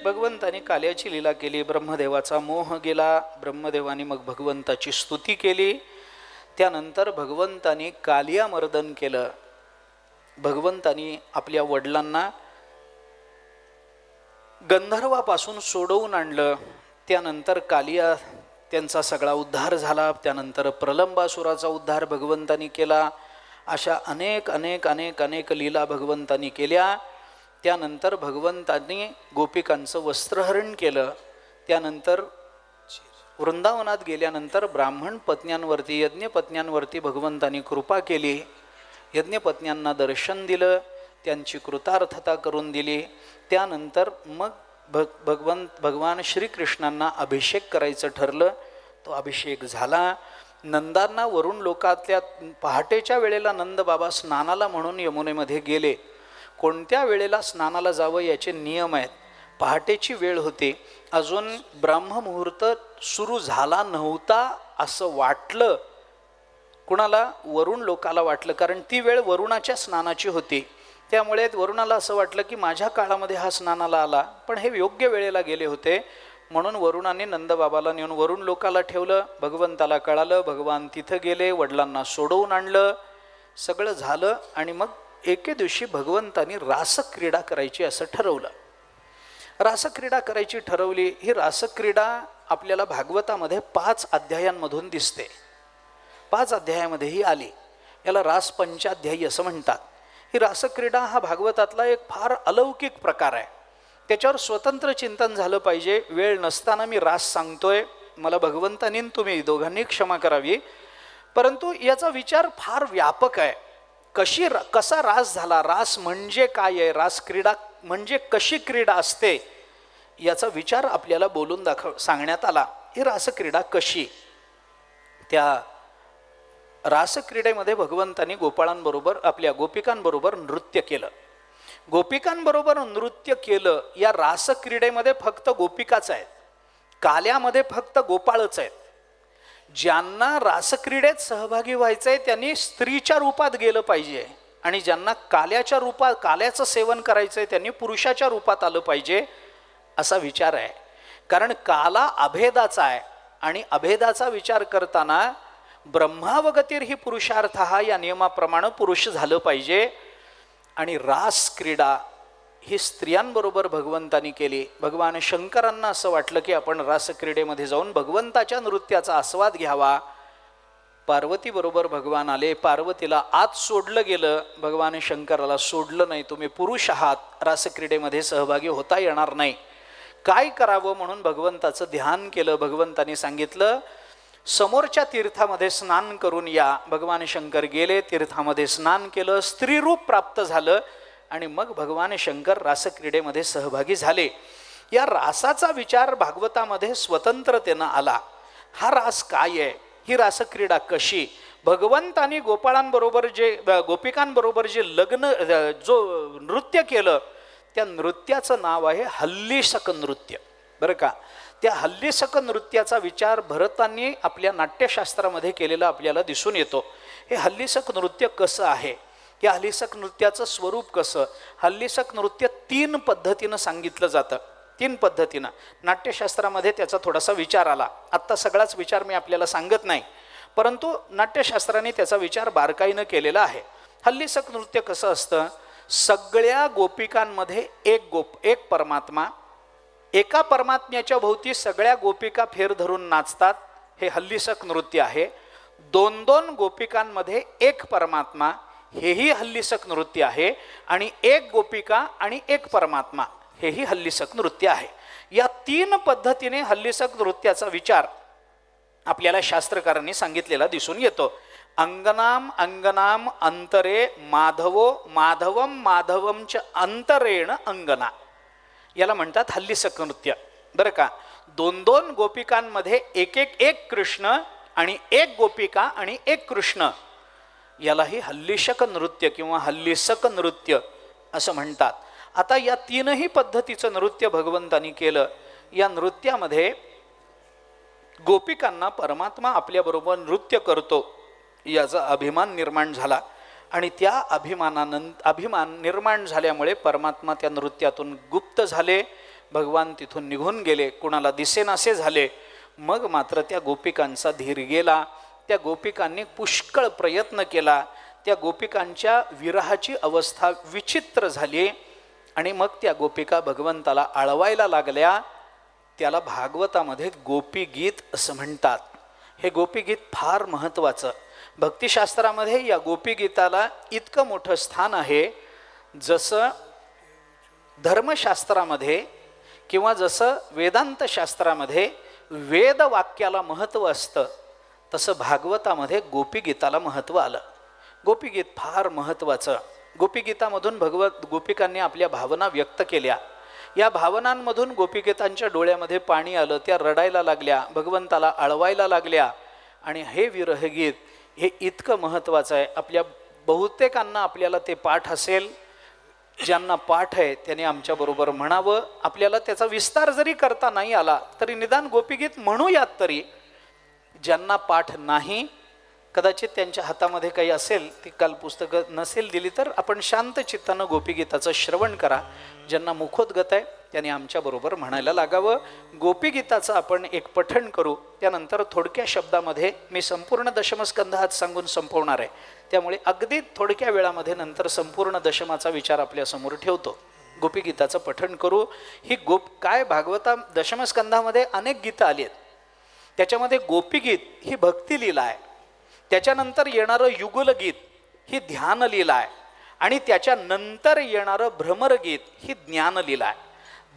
भगवंतानी काल्याची लीला केली, ब्रह्मदेवाचा मोह गेला, ब्रह्मदेवानी मग भगवंताची स्तुती केली. त्यानंतर भगवंतानी कालियामर्दन केलं. भगवंतानी आपल्या वडिलांना गंधर्वापासून सोडवून आणलं. त्यानंतर कालिया त्यांचा सगळा उद्धार झाला. त्यानंतर प्रलंबासुराचा उद्धार भगवंतानी केला. अशा अनेक अनेक अनेक अनेक लीला भगवंतानी केल्या. त्यानंतर भगवंतांनी गोपिकांचं वस्त्रहरण केलं. त्यानंतर वृंदावनात गेल्यानंतर ब्राह्मण पत्न्यांवरती, यज्ञपत्न्यांवरती भगवंतांनी कृपा केली. यज्ञपत्न्यांना दर्शन दिलं, त्यांची कृतार्थता करून दिली. त्यानंतर मग भगवान श्रीकृष्णांना अभिषेक करायचं ठरलं. तो अभिषेक झाला. नंदांना वरुण लोकातल्या पहाटेच्या वेळेला नंद बाबा स्नानाला म्हणून यमुनेमध्ये गेले. कोणत्या वेळेला स्नानाला जावं याचे नियम आहेत. पहाटेची वेळ होती, अजून ब्रह्ममुहूर्त सुरू झाला नव्हता असं वाटलं. कुणाला? वरुण लोकाला वाटलं, कारण ती वेळ वरुणाच्या स्नानाची होती. त्यामुळे वरुणाला असं वाटलं की माझ्या काळामध्ये हा स्नानाला आला, पण हे योग्य वेळेला गेले होते. म्हणून वरुणाने नंदबाबाला नेऊन वरुण लोकाला ठेवलं. भगवंताला कळालं, भगवान तिथं गेले, वडिलांना सोडवून आणलं, सगळं झालं. आणि मग एके दिवशी भगवंतानी रासक्रीडा करायची असं ठरवलं. रासक्रीडा करायची ठरवली. ही रासक्रीडा आपल्याला भागवतामध्ये 5 अध्यायांमधून दिसते. 5 अध्यायामध्ये ही आली. याला रास पंचाध्यायी असं म्हणतात. ही रासक्रीडा हा भागवतातला एक फार अलौकिक प्रकार आहे. त्याच्यावर स्वतंत्र चिंतन झालं पाहिजे. वेळ नसताना मी रास सांगतोय, मला भगवंतानी तुम्ही दोघांनी क्षमा करावी. परंतु याचा विचार फार व्यापक आहे. कसा रास झाला, रास म्हणजे काय आहे, रास क्रीडा म्हणजे कशी क्रीडा असते, याचा विचार आपल्याला बोलून सांगण्यात आला. ही रासक्रीडा कशी? त्या रासक्रीडेमध्ये भगवंतानी गोपाळांबरोबर, आपल्या गोपिकांबरोबर नृत्य केलं. गोपिकांबरोबर नृत्य केलं. या रासक्रीडेमध्ये फक्त गोपिकाच आहेत, काल्यामध्ये फक्त गोपाळच आहेत. ज्यांना रासक्रीडेत सहभागी व्हायचं आहे त्यांनी स्त्रीच्या रूपात गेलं पाहिजे, आणि ज्यांना काल्याच्या रूपात, काल्याचं सेवन करायचं आहे त्यांनी पुरुषाच्या रूपात आलं पाहिजे, असा विचार आहे. कारण काला अभेदाचा आहे, आणि अभेदाचा विचार करताना ब्रह्मावगतीर ही पुरुषार्थ हा या नियमाप्रमाणे पुरुष झालं पाहिजे. आणि रास क्रीडा ही स्त्रियांबरोबर भगवंतानी केली. भगवान शंकरांना असं वाटलं की आपण रासक्रीडेमध्ये जाऊन भगवंताच्या नृत्याचा आस्वाद घ्यावा. पार्वतीबरोबर भगवान आले. पार्वतीला आत सोडलं गेलं. भगवान शंकराला सोडलं नाही. तुम्ही पुरुष आहात, रासक्रीडेमध्ये सहभागी होता येणार नाही. काय करावं म्हणून भगवंताचं ध्यान केलं. भगवंतानी सांगितलं समोरच्या तीर्थामध्ये स्नान करून या. भगवान शंकर गेले, तीर्थामध्ये स्नान केलं, स्त्रीरूप प्राप्त झालं, आणि मग भगवान शंकर रासक्रीडेमध्ये सहभागी झाले. या रासाचा विचार भागवतामध्ये स्वतंत्रतेनं आला. हा रास काय आहे, ही रासक्रीडा कशी? भगवंतानी गोपाळांबरोबर गोपिकांबरोबर जे जो नृत्य केलं, त्या नृत्याचं नाव आहे हल्लीसक नृत्य. बरं का? त्या हल्लीसक नृत्याचा विचार भरतांनी आपल्या नाट्यशास्त्रामध्ये केलेला आपल्याला दिसून येतो. हे हल्लीसक नृत्य कसं आहे, या हल्लीसक नृत्याचं स्वरूप कसं? हल्लीसक नृत्य 3 पद्धतीनं सांगितलं जातं. 3 पद्धतीनं नाट्यशास्त्रामध्ये त्याचा थोडासा विचार आला. आत्ता सगळाच विचार मी आपल्याला सांगत नाही, परंतु नाट्यशास्त्राने त्याचा विचार बारकाईनं केलेला आहे. हल्लीसक नृत्य कसं असतं? सगळ्या गोपिकांमध्ये एक परमात्मा, एका परमात्म्याच्या भोवती सगळ्या गोपिका फेर धरून नाचतात. हे हल्लीसक नृत्य आहे. 2-2 गोपिकांमध्ये एक परमात्मा, हेही हल्लीसक नृत्य आहे. आणि एक गोपिका आणि एक परमात्मा, हेही हल्लीसक नृत्य आहे. या 3 पद्धतीने हल्लीसक नृत्याचा विचार आपल्याला शास्त्रकारांनी सांगितलेला दिसून येतो. अंगनाम अंगनाम अंतरे माधवो माधवम माधवमच अंतरेण अंगना, याला म्हणतात हल्लीसक नृत्य. बरं का? 2-2 गोपिकांमध्ये एक कृष्ण आणि एक गोपिका आणि एक कृष्ण, यालाही हल्लीसक नृत्य किंवा हल्लीसक नृत्य असं म्हणतात. आता या 3ही पद्धतीचं नृत्य भगवंतानी केलं. या नृत्यामध्ये गोपिकांना परमात्मा आपल्याबरोबर नृत्य करतो याचा अभिमान निर्माण झाला. आणि त्या अभिमान निर्माण झाल्यामुळे परमात्मा त्या नृत्यातून गुप्त झाले. भगवान तिथून निघून गेले, कुणाला दिसेनासे झाले. मग मात्र त्या गोपिकांचा धीर गेला. त्या गोपिकांनी पुष्कळ प्रयत्न केला. त्या गोपिकांच्या विरहाची अवस्था विचित्र झाली आणि मग त्या गोपिका भगवंताला आळवायला लागल्या. त्याला भागवतामध्ये गोपीगीत असं म्हणतात. हे गोपीगीत फार महत्त्वाचं. भक्तिशास्त्रामध्ये या गोपीगीताला इतकं मोठं स्थान आहे, जसं धर्मशास्त्रामध्ये किंवा जसं वेदांत शास्त्रामध्ये वेदवाक्याला महत्त्व असतं, तसं भागवतामध्ये गोपीगीताला महत्त्व आलं. गोपीगीत फार महत्त्वाचं. गोपीगीतामधून गोपिकांनी आपल्या भावना व्यक्त केल्या. या भावनांमधून गोपिकेतांच्या डोळ्यामध्ये पाणी आलं. त्या रडायला लागल्या, भगवंताला आळवायला लागल्या. आणि हे विरहगीत हे इतकं महत्त्वाचं आहे. आपल्या बहुतेकांना आपल्याला ते पाठ असेल. ज्यांना पाठ आहे त्याने आमच्याबरोबर म्हणावं. आपल्याला त्याचा विस्तार जरी करता नाही आला तरी निदान गोपीगीत म्हणूयात तरी. ज्यांना पाठ नाही, कदाचित त्यांच्या हातामध्ये काही असेल, ती काल पुस्तकं नसेल दिली तर आपण शांत चित्तानं गोपीगीताचं श्रवण करा. ज्यांना मुखोद्गत आहे त्याने आमच्याबरोबर म्हणायला लागावं. गोपीगीताचं आपण एक पठण करू. त्यानंतर थोडक्या शब्दामध्ये मी संपूर्ण दशमस्कंधात सांगून संपवणार आहे. त्यामुळे अगदी थोडक्या वेळामध्ये नंतर संपूर्ण दशमाचा विचार आपल्यासमोर ठेवतो. गोपीगीताचं पठण करू. ही काय भागवता दशमस्कंधामध्ये अनेक गीतं आली आहेत. त्याच्यामध्ये गोपीगीत ही भक्तिलीला आहे. त्याच्यानंतर येणारं युगलगीत ही ध्यानलीला आहे. आणि त्याच्यानंतर येणारं भ्रमरगीत ही ज्ञानलीला आहे.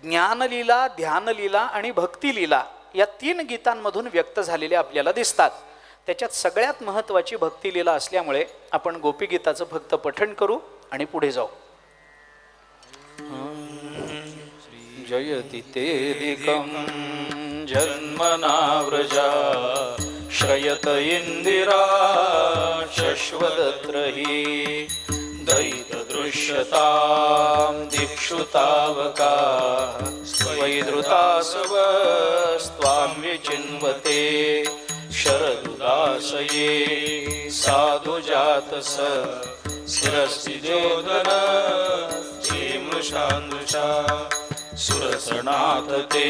ज्ञानलीला, ध्यानलीला आणि भक्तिलीला या 3 गीतांमधून व्यक्त झालेल्या आपल्याला दिसतात. त्याच्यात सगळ्यात महत्त्वाची भक्तिलीला असल्यामुळे आपण गोपीगीताचं फक्त पठण करू आणि पुढे जाऊ. जयति तेदिकं जन्मना व्रजा श्रयत इंदिरा शश्वदत्रहि दैत दृश्यतां दिक्षुतावका स्वैधृतासवस्त्वां विचिन्वते शरदुदासये साधुजातस शिरसिजोदन चेमृषान्दुषा सुरसनाथ ते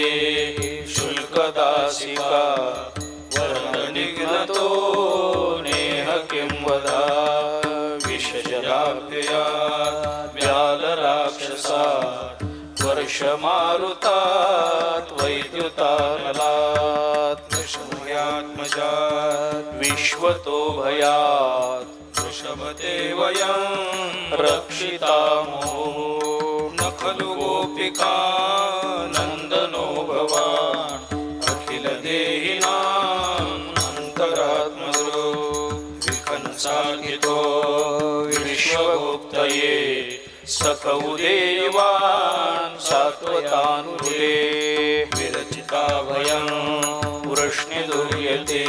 शुल्कदासिका वर्णनिघ्नतो नेह किं वदा विषजलाभ्यया व्यालराक्षसा वर्षमारुतात् वैद्युतानलात् विषमयात्मजात् विश्वतो भयात् वृषभते वयं रक्षितामो न खलु गोपिका नन्दनो भवान् अखिल देहिनाम् अन्तरात्मगुरो विकंसाकितो विश्वगुप्तये सकौदेवान् सात्वतानुरे विरचिता भयं वृष्णिदुर्यते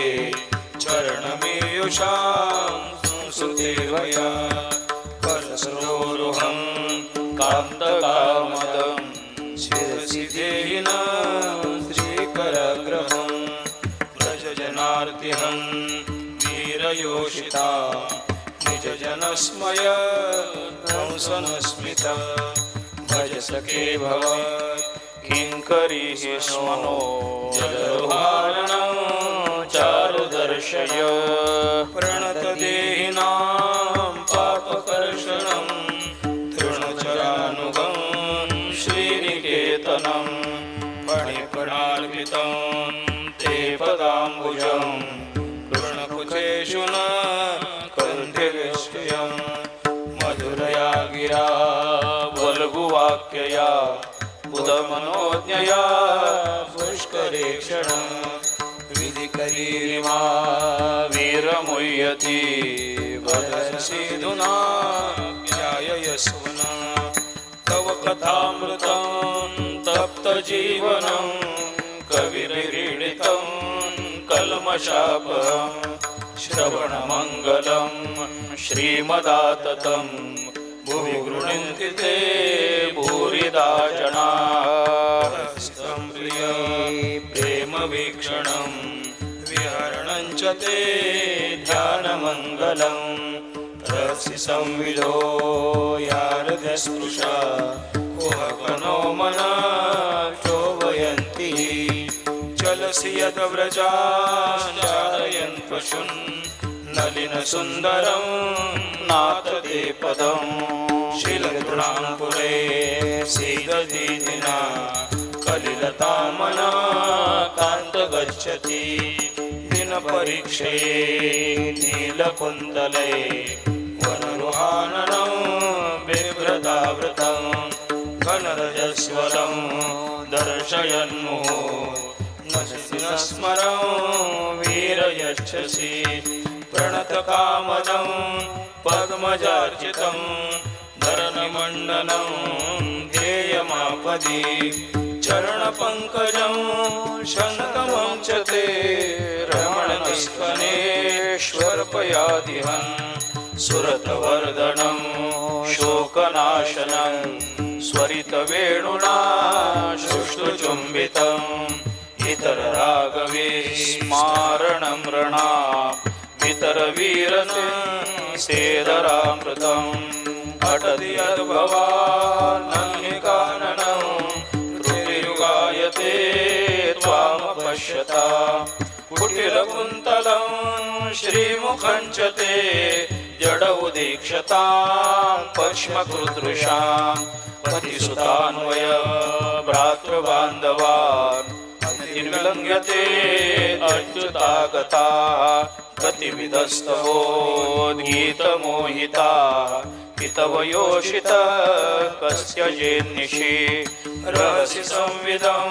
चरणमेयुषां संसुदेवया परसरोरुहं कान्तकामदं शिरसि देहिनां श्रीकराग्रहं व्रजजनार्तिहं वीरयोषिता निजजनस्मय हंसनस्मिता भज सखे भव किङ्करी स्मनो जलरुहारणं चारुदर्शय प्रणतदेहिनां पापकर्षणं तृणचरानुगं श्रीनिकेतनं फणिफणार्पितं ते पदाम्बुजं कृष्णकुचेषु न कन्धिविष्टयं मधुरया गिरा वल्गुवाक्यया बुधमनोज्ञया पुष्करेक्षणं विधिकरीरिमा वीरमुह्यति वदसीधुना ध्याययस्वना तव कथामृतं तप्तजीवनं कविर्वीडितं कल्मषापहं श्रवणमङ्गलं श्रीमदाततं भुवि गृह्णन्ति ते भूरिदा जनाः प्रेमवीक्षणं विहरणं च ते ध्यानमङ्गलं रसि संविदो यारदस्पृशा कुहकनो मन शोभयन्ति चलसि यद्व्रजान् पशून् नलिनसुन्दरं नाथते पदं शीलतृणाङ्कुरे सीदधीधिना कलिलतामना कान्त गच्छति दिनपरीक्षे नीलकुन्तले वनरुहाननं बिभ्रतावृतं घनरजस्वलं दर्शयन्मुहो नशसि न स्मरं वीरयच्छसि प्रणतकामदं पद्मजार्चितं धरणिमण्डनं ध्येयमापदि चरणपङ्कजं शङ्कमं च ते रमणनिष्कनेश्वरपयादिहं सुरतवर्धनं शोकनाशनं स्वरितवेणुना शुष्टुचुम्बितम् इतररागवे स्मारणं रणा इतरवीरन सेदरामृतम् अटति यद्भवान्नन्निकाननं त्रुटियुगायते त्वामपश्यता कुटिलकुन्तलं श्रीमुखं च ते जड उदीक्षतां पक्ष्मकृदृशां पतिसुतान्वय भ्रातृबान्धवान् विलङ्घ्यते अच्युतागता गतिविधस्तवोद्गीतमोहिता हितवयोषित कस्य जेन्निशि रहसि संविदं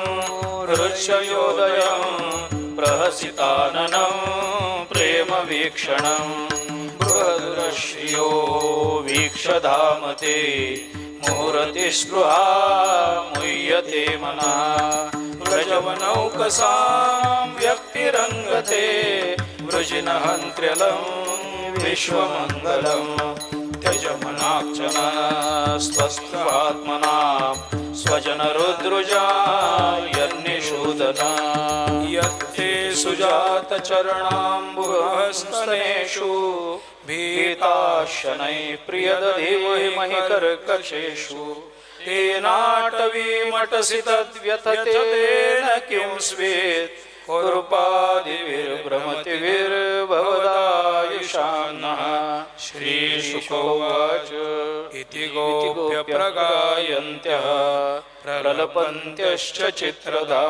हृच्छयोदयं प्रहसिताननं प्रेमवीक्षणं बृहदुरश्रियो वीक्षधामते मुहूर्ति स्पृहा मुह्यते मनः व्रजवनौकसां व्यक्तिरङ्गते वृजिनहन्त्र्यलं विश्वमङ्गलं त्यजमनाक्षण स्वस्त्वात्मना स्वजनरुद्रुजा यन्निषूदना यत्ते सुजातचरणाम्बुहस्तनेषु भीताशनैः प्रियदधीमहि कर्कशेषु तेनाटवीमटसि तद्व्यथतेन किं स्वेत् कुरुपादिभिर्भ्रमतिभिर्भवदायुषान्नः श्रीशुकोवाच इति गोप्य प्रगायन्त्यः प्रलपन्त्यश्च चित्रधा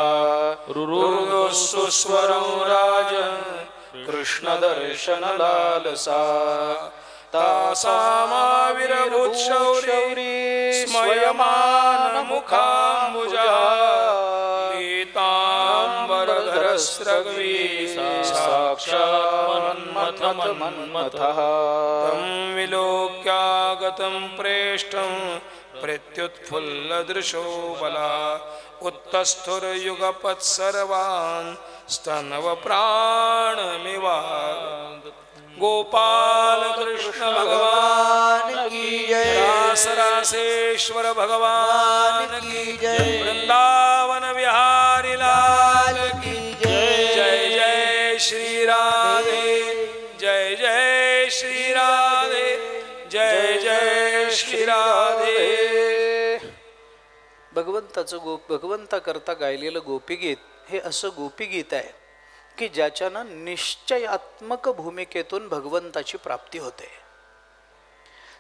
रुरुदुःस्वरं राजन् कृष्णदर्शनलालसा तासामाविरभूच्छौरी स्मयमानमुखाम्बुजा पीताम्बरधरस्रग्वी साक्षान्मन्मथः तं विलोक्यागतं प्रेष्ठं प्रत्युत्फुल्लदृशो बला उत्तस्थुर्युगपत्सर्वान् स्तनवप्राणमिवा गोपाल कृष्ण भगवान की जय रासरासेश्वर भगवान की जय वृंदावन विहारी लाल की जय जय जय श्री राधे जय जय श्री राधे जय जय श्री राधे. भगवंता करता गायलेलं गोपीगीत हे असं गोपीगीत आहे की ज्याच्यानं निश्चयात्मक भूमिकेतून भगवंताची प्राप्ती होते.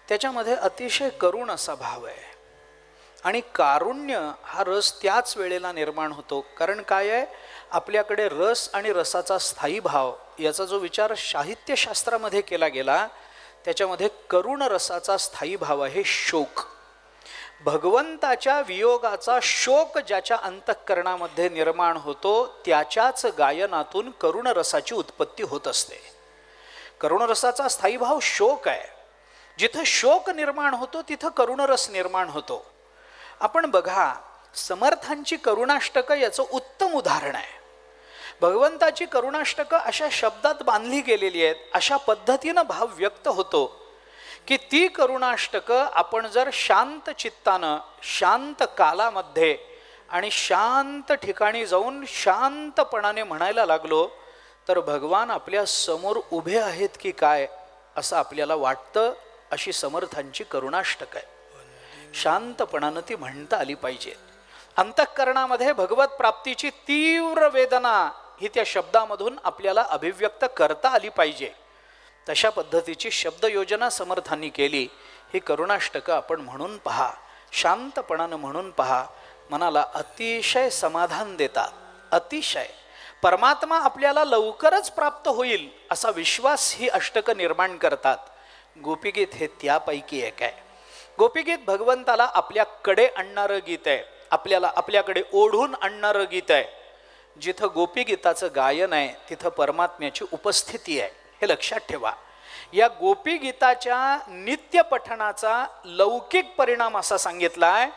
त्याच्यामध्ये अतिशय करुण असा भाव आहे आणि कारुण्य हा रस त्याच वेळेला निर्माण होतो. कारण काय आहे, आपल्याकडे रस आणि रसाचा स्थायी भाव याचा जो विचार साहित्यशास्त्रामध्ये केला गेला त्याच्यामध्ये करुण रसाचा स्थायी भाव आहे शोक. भगवंताच्या वियोगाचा शोक ज्याच्या अंतःकरणामध्ये निर्माण होतो त्याच्याच गायनातून करुण रसाची उत्पत्ती होत असते. करुण रसाचा स्थायी भाव शोक आहे. जिथं शोक निर्माण होतो तिथं करुण रस निर्माण होतो. आपण बघा, समर्थांची करुणाष्टकं याचं उत्तम उदाहरण आहे. भगवंताची करुणाष्टकं अशा शब्दात बांधली गेलेली आहेत, अशा पद्धतीनं भाव व्यक्त होतो की ती करुणाष्टकं आपण जर शांत चित्तानं शांत कालामध्ये आणि शांत ठिकाणी जाऊन शांतपणाने म्हणायला लागलो तर भगवान आपल्या समोर उभे आहेत की काय असं आपल्याला वाटतं. अशी समर्थांची करुणाष्टक आहे. शांतपणानं ती म्हणता आली पाहिजे. अंतःकरणामध्ये भगवत प्राप्तीची तीव्र वेदना ही त्या शब्दामधून आपल्याला अभिव्यक्त करता आली पाहिजे. तशा पद्धतीची शब्दयोजना समर्थांनी केली. ही करुणाष्टकं आपण म्हणून पहा, शांतपणानं म्हणून पहा, मनाला अतिशय समाधान देतात. अतिशय परमात्मा आपल्याला लवकरच प्राप्त होईल असा विश्वास ही अष्टकं निर्माण करतात. गोपीगीत हे त्यापैकी एक आहे. गोपीगीत भगवंताला आपल्याकडे आणणारं गीत आहे, आपल्याला आपल्याकडे ओढून आणणारं गीत आहे. जिथं गोपीगीताचं गायन आहे तिथं परमात्म्याची उपस्थिती आहे, हे लक्षात ठेवा. या गोपीगीताच्या नित्य पठणाचा लौकिक परिणाम असा सांगितला आहे,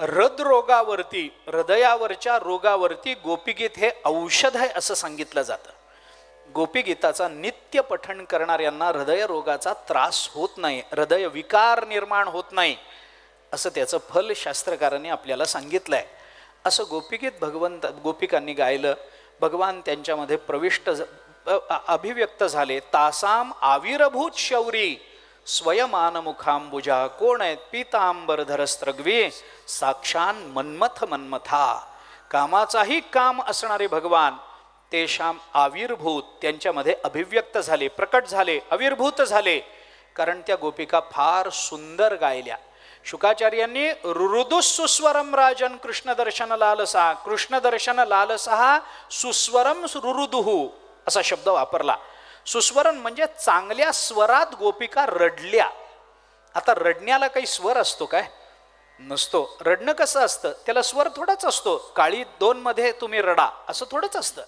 हृदरोगावरती, हृदयावरच्या रोगावरती गोपीगीत हे औषध आहे असं सांगितलं जातं. गोपीगीताचा नित्य पठण करणाऱ्यांना हृदयरोगाचा त्रास होत नाही, हृदय विकार निर्माण होत नाही, असं त्याचं फल शास्त्रकारांनी आपल्याला सांगितलं आहे. असं गोपीगीत गोपिकांनी गायलं. भगवान त्यांच्यामध्ये प्रविष्ट अभिव्यक्त झाले. तासाम आविर्भूत शौरी स्वयमान मुखांबुजा, कोण आहेत? पीतांबरधरस्त्रग्वी साक्षान मन्मथ मन्मथा. कामाचाही काम असणारे भगवान तेषाम आविर्भूत, त्यांच्यामध्ये अभिव्यक्त झाले, प्रकट झाले, आविर्भूत झाले. कारण त्या गोपिका फार सुंदर गायल्या. शुकाचार्यांनी रुरुदुः राजन कृष्ण दर्शन लालसा, कृष्ण दर्शन लालसा सुस्वरम रुरुदुः असा शब्द वापरला. सुस्वरन म्हणजे चांगल्या स्वरात गोपिका रडल्या. आता रडण्याला काही स्वर असतो काय? नसतो. रडणं कसं असतं? त्याला स्वर थोडाच असतो. काळी 2 मध्ये तुम्ही रडा असं थोडंच असतं.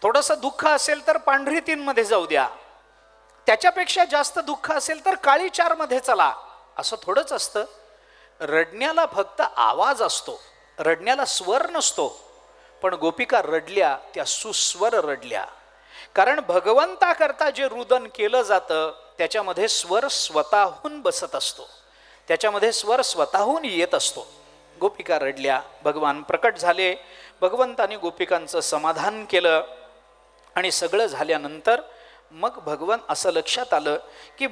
थोडंसं दुःख असेल तर पांढरी 3 मध्ये जाऊ द्या, त्याच्यापेक्षा जास्त दुःख असेल तर काळी 4 मध्ये चला, असं थोडंच असतं. रडण्याला फक्त आवाज असतो, रडण्याला स्वर नसतो. पण गोपिका रडल्या, त्या सुस्वर रडल्या. कारण भगवंताकरता जे रुदन केलं जातं त्याच्यामध्ये स्वर स्वतःहून बसत असतो, त्याच्यामध्ये स्वर स्वतःहून येत असतो. गोपिका रडल्या, भगवान प्रकट झाले. भगवंतानी गोपिकांचं समाधान केलं. आणि सगळं झाल्यानंतर मग भगवान असं लक्षात आलं की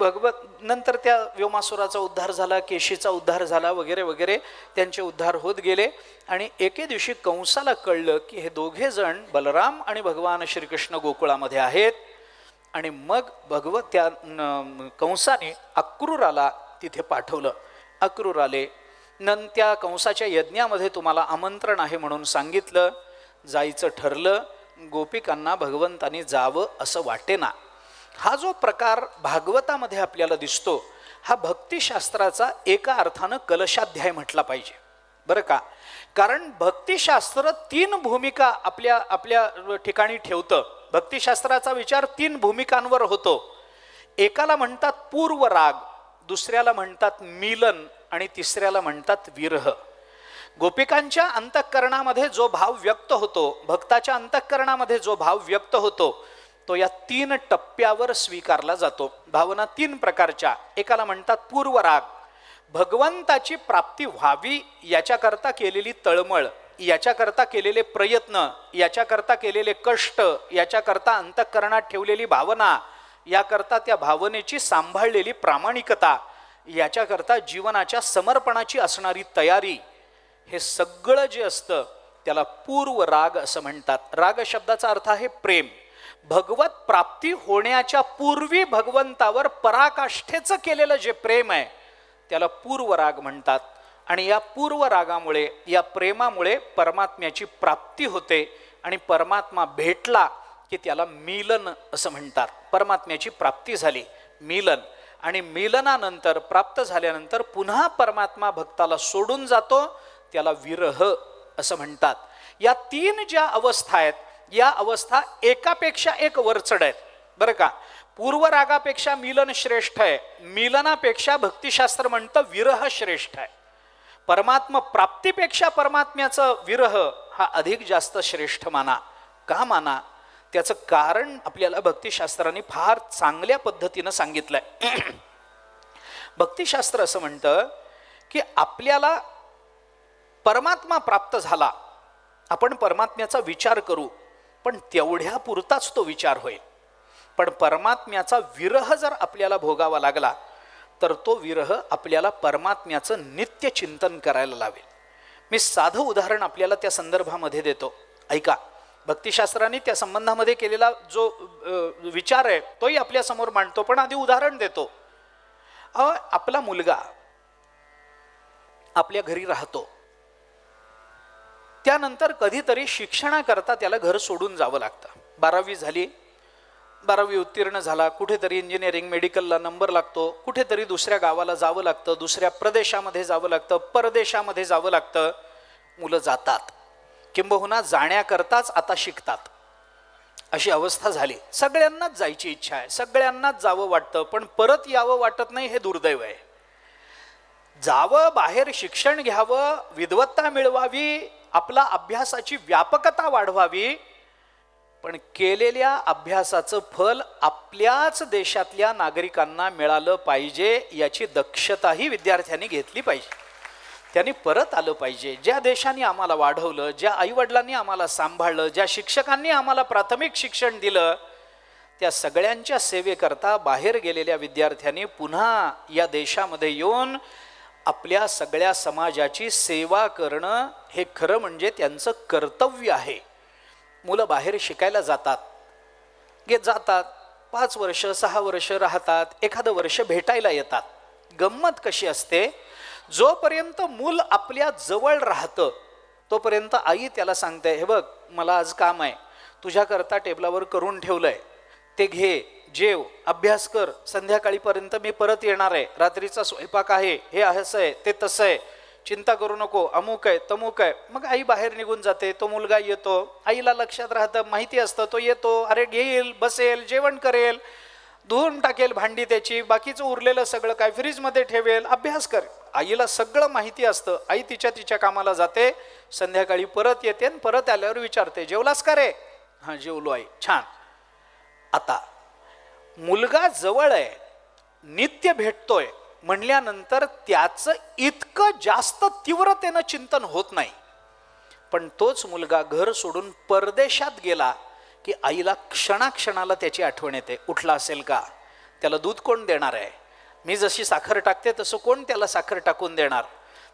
नंतर त्या व्योमासुराचा उद्धार झाला, केशीचा उद्धार झाला, वगैरे वगैरे त्यांचे उद्धार होत गेले. आणि एके दिवशी कंसाला कळलं की हे दोघे जण बलराम आणि भगवान श्रीकृष्ण गोकुळामध्ये आहेत. आणि मग त्या कंसाने अक्रूराला तिथे पाठवलं. अक्रूर आले. त्या कंसाच्या यज्ञामध्ये तुम्हाला आमंत्रण आहे म्हणून सांगितलं. जायचं ठरलं. गोपिकांना भगवंतानी जावं असं वाटेना. हा जो प्रकार भागवतामध्ये आपल्याला दिसतो हा भक्तिशास्त्राचा एका अर्थानं कलशाध्याय म्हटला पाहिजे बरं का. कारण भक्तिशास्त्र 3 भूमिका आपल्या ठिकाणी ठेवतं. भक्तिशास्त्राचा विचार 3 भूमिकांवर होतो. एकाला म्हणतात पूर्वराग, दुसऱ्याला म्हणतात मिलन आणि तिसऱ्याला म्हणतात विरह. गोपिकांच्या अंतःकरणामध्ये जो भाव व्यक्त होतो, भक्ताच्या अंतःकरणामध्ये जो भाव व्यक्त होतो तो या 3 टप्प्यावर स्वीकारला जातो. भावना 3 प्रकारच्या. एकाला म्हणतात पूर्वराग, भगवंताची प्राप्ती व्हावी याच्याकरता केलेली तळमळ, याच्याकरता केलेले प्रयत्न, याच्याकरता केलेले कष्ट, याच्याकरता अंतःकरणात ठेवलेली भावना, याकरता त्या भावनेची सांभाळलेली प्रामाणिकता, याच्याकरता जीवनाच्या समर्पणाची असणारी तयारी, हे सगळं जे असतं त्याला पूर्वराग असं म्हणतात. राग शब्दाचा अर्थ आहे प्रेम. भगवत प्राप्ती होण्याच्या पूर्वी भगवंतावर पराकाष्ठेचं केलेलं जे प्रेम आहे त्याला पूर्वराग म्हणतात. आणि या पूर्वरागामुळे, या प्रेमामुळे परमात्म्याची प्राप्ती होते. आणि परमात्मा भेटला की त्याला मिलन असं म्हणतात. परमात्म्याची प्राप्ती झाली, मिलन. आणि मिलनानंतर, प्राप्त झाल्यानंतर पुन्हा परमात्मा भक्ताला सोडून जातो, त्याला विरह असं म्हणतात. या 3 ज्या अवस्था आहेत या अवस्था एकापेक्षा एक वरचढ आहेत बरं का. पूर्वरागापेक्षा मिलन श्रेष्ठ आहे, मिलनापेक्षा भक्तिशास्त्र म्हणतं विरह श्रेष्ठ आहे. परमात्मा प्राप्तीपेक्षा परमात्म्याचं विरह हा अधिक जास्त श्रेष्ठ माना. का माना? त्याचं कारण आपल्याला भक्तिशास्त्राने फार चांगल्या पद्धतीनं सांगितलंय. भक्तिशास्त्र असं म्हणतं की आपल्याला परमात्मा प्राप्त झाला, आपण परमात्म्याचा विचार करू, पण तेवढ्या पुरताच तो विचार होईल. पण परमात्म्याचा विरह जर आपल्याला भोगावा लागला तर तो विरह आपल्याला परमात्म्याचं नित्य चिंतन करायला लावेल. मी साधं उदाहरण आपल्याला त्या संदर्भामध्ये देतो, ऐका. भक्तिशास्त्राने त्या संबंधामध्ये केलेला जो विचार आहे तोही आपल्या समोर मांडतो, पण आधी उदाहरण देतो. आपला मुलगा आपल्या घरी राहतो, त्यानंतर कधीतरी शिक्षणाकरता त्याला घर सोडून जावं लागतं. 12वी झाली, 12वी उत्तीर्ण झाला, कुठेतरी इंजिनिअरिंग मेडिकलला नंबर लागतो, कुठेतरी दुसऱ्या गावाला जावं लागतं, दुसऱ्या प्रदेशामध्ये जावं लागतं, परदेशामध्ये जावं लागतं. मुलं जातात, किंबहुना जाण्याकरताच आता शिकतात, अशी अवस्था झाली. सगळ्यांनाच जायची इच्छा आहे, सगळ्यांनाच जावं वाटतं, पण परत यावं वाटत नाही, हे दुर्दैव आहे. जावं, बाहेर शिक्षण घ्यावं, विद्वत्ता मिळवावी, आपला अभ्यासाची व्यापकता वाढवावी, पण केलेल्या अभ्यासाचं फल आपल्याच देशातल्या नागरिकांना मिळालं पाहिजे, याची दक्षताही विद्यार्थ्यांनी घेतली पाहिजे. त्यांनी परत आलं पाहिजे. ज्या देशाने आम्हाला वाढवलं, ज्या आईवडिलांनी आम्हाला सांभाळलं, ज्या शिक्षकांनी आम्हाला प्राथमिक शिक्षण दिलं, त्या सगळ्यांच्या सेवेकरता बाहेर गेलेल्या विद्यार्थ्यांनी पुन्हा या देशामध्ये येऊन आपल्या सगळ्या समाजाची सेवा करणं हे खरं म्हणजे त्यांचं कर्तव्य आहे. मुलं बाहेर शिकायला जातात, 5 वर्ष 6 वर्ष राहतात, एखादं वर्ष भेटायला येतात. गंमत कशी असते, जोपर्यंत मूल आपल्या जवळ राहतं तोपर्यंत आई त्याला सांगते, हे बघ मला आज काम आहे, तुझ्याकरता टेबलावर करून ठेवलंय, ते घे, जेव, अभ्यास कर, संध्याकाळीपर्यंत मी परत येणार आहे, रात्रीचा स्वयंपाक आहे, हे असं आहे, ते तसं आहे, चिंता करू नको, अमुक आहे तमुक आहे. मग आई बाहेर निघून जाते, तो मुलगा येतो, आईला लक्षात राहतं, माहिती असतं, तो येतो, अरे घेईल, बसेल, जेवण करेल, धुवून टाकेल भांडी त्याची, बाकीचं उरलेलं सगळं काय फ्रीजमध्ये ठेवेल, अभ्यास कर. आईला सगळं माहिती असतं. आई तिच्या कामाला जाते, संध्याकाळी परत येते, परत आल्यावर विचारते, जेवलास का रे? हां जेवलो आई. छान. आता मुलगा जवळ आहे, नित्य भेटतोय म्हणल्यानंतर त्याचं इतकं जास्त तीव्रतेनं चिंतन होत नाही. पण तोच मुलगा घर सोडून परदेशात गेला की आईला क्षणाक्षणाला त्याची आठवण येते. उठला असेल का? त्याला दूध कोण देणार आहे? मी जशी साखर टाकते तसं कोण त्याला साखर टाकून देणार?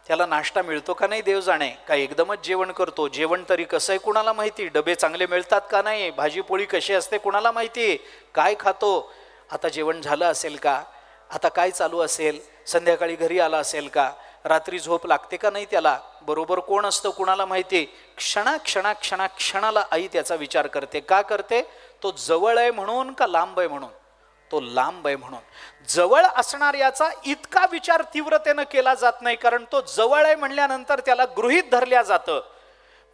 त्याला नाश्ता मिळतो का नाही देव जाणे, का एकदमच जेवण करतो? जेवण तरी कसं आहे कुणाला माहिती? डबे चांगले मिळतात का नाही? भाजी पोळी कशी असते कुणाला माहिती? काय खातो? आता जेवण झालं असेल का? आता काय चालू असेल? संध्याकाळी घरी आला असेल का? रात्री झोप लागते का नाही त्याला? बरोबर कोण असतं कुणाला माहिती? क्षणाला आई त्याचा विचार करते. का करते? तो जवळ आहे म्हणून का लांब आहे म्हणून? तो लांब आहे म्हणून. जवळ असणाऱ्याचा इतका विचार तीव्रतेनं केला जात नाही, कारण तो जवळ आहे म्हणल्यानंतर त्याला गृहीत धरल्या जातं.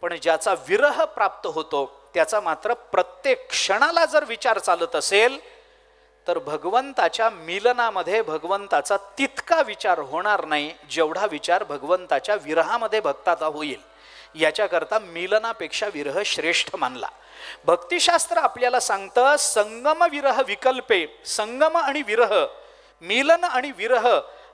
पण ज्याचा विरह प्राप्त होतो त्याचा मात्र प्रत्येक क्षणाला जर विचार चालत असेल तर भगवंताच्या मिलनामध्ये भगवंताचा तितका विचार होणार नाही जेवढा विचार भगवंताच्या विरहामध्ये भक्ताचा होईल. याच्याकरता मिलनापेक्षा विरह श्रेष्ठ मानला. भक्तिशास्त्र आपल्याला सांगतं, संगम विरह विकल्पे, संगम आणि विरह, मिलन आणि विरह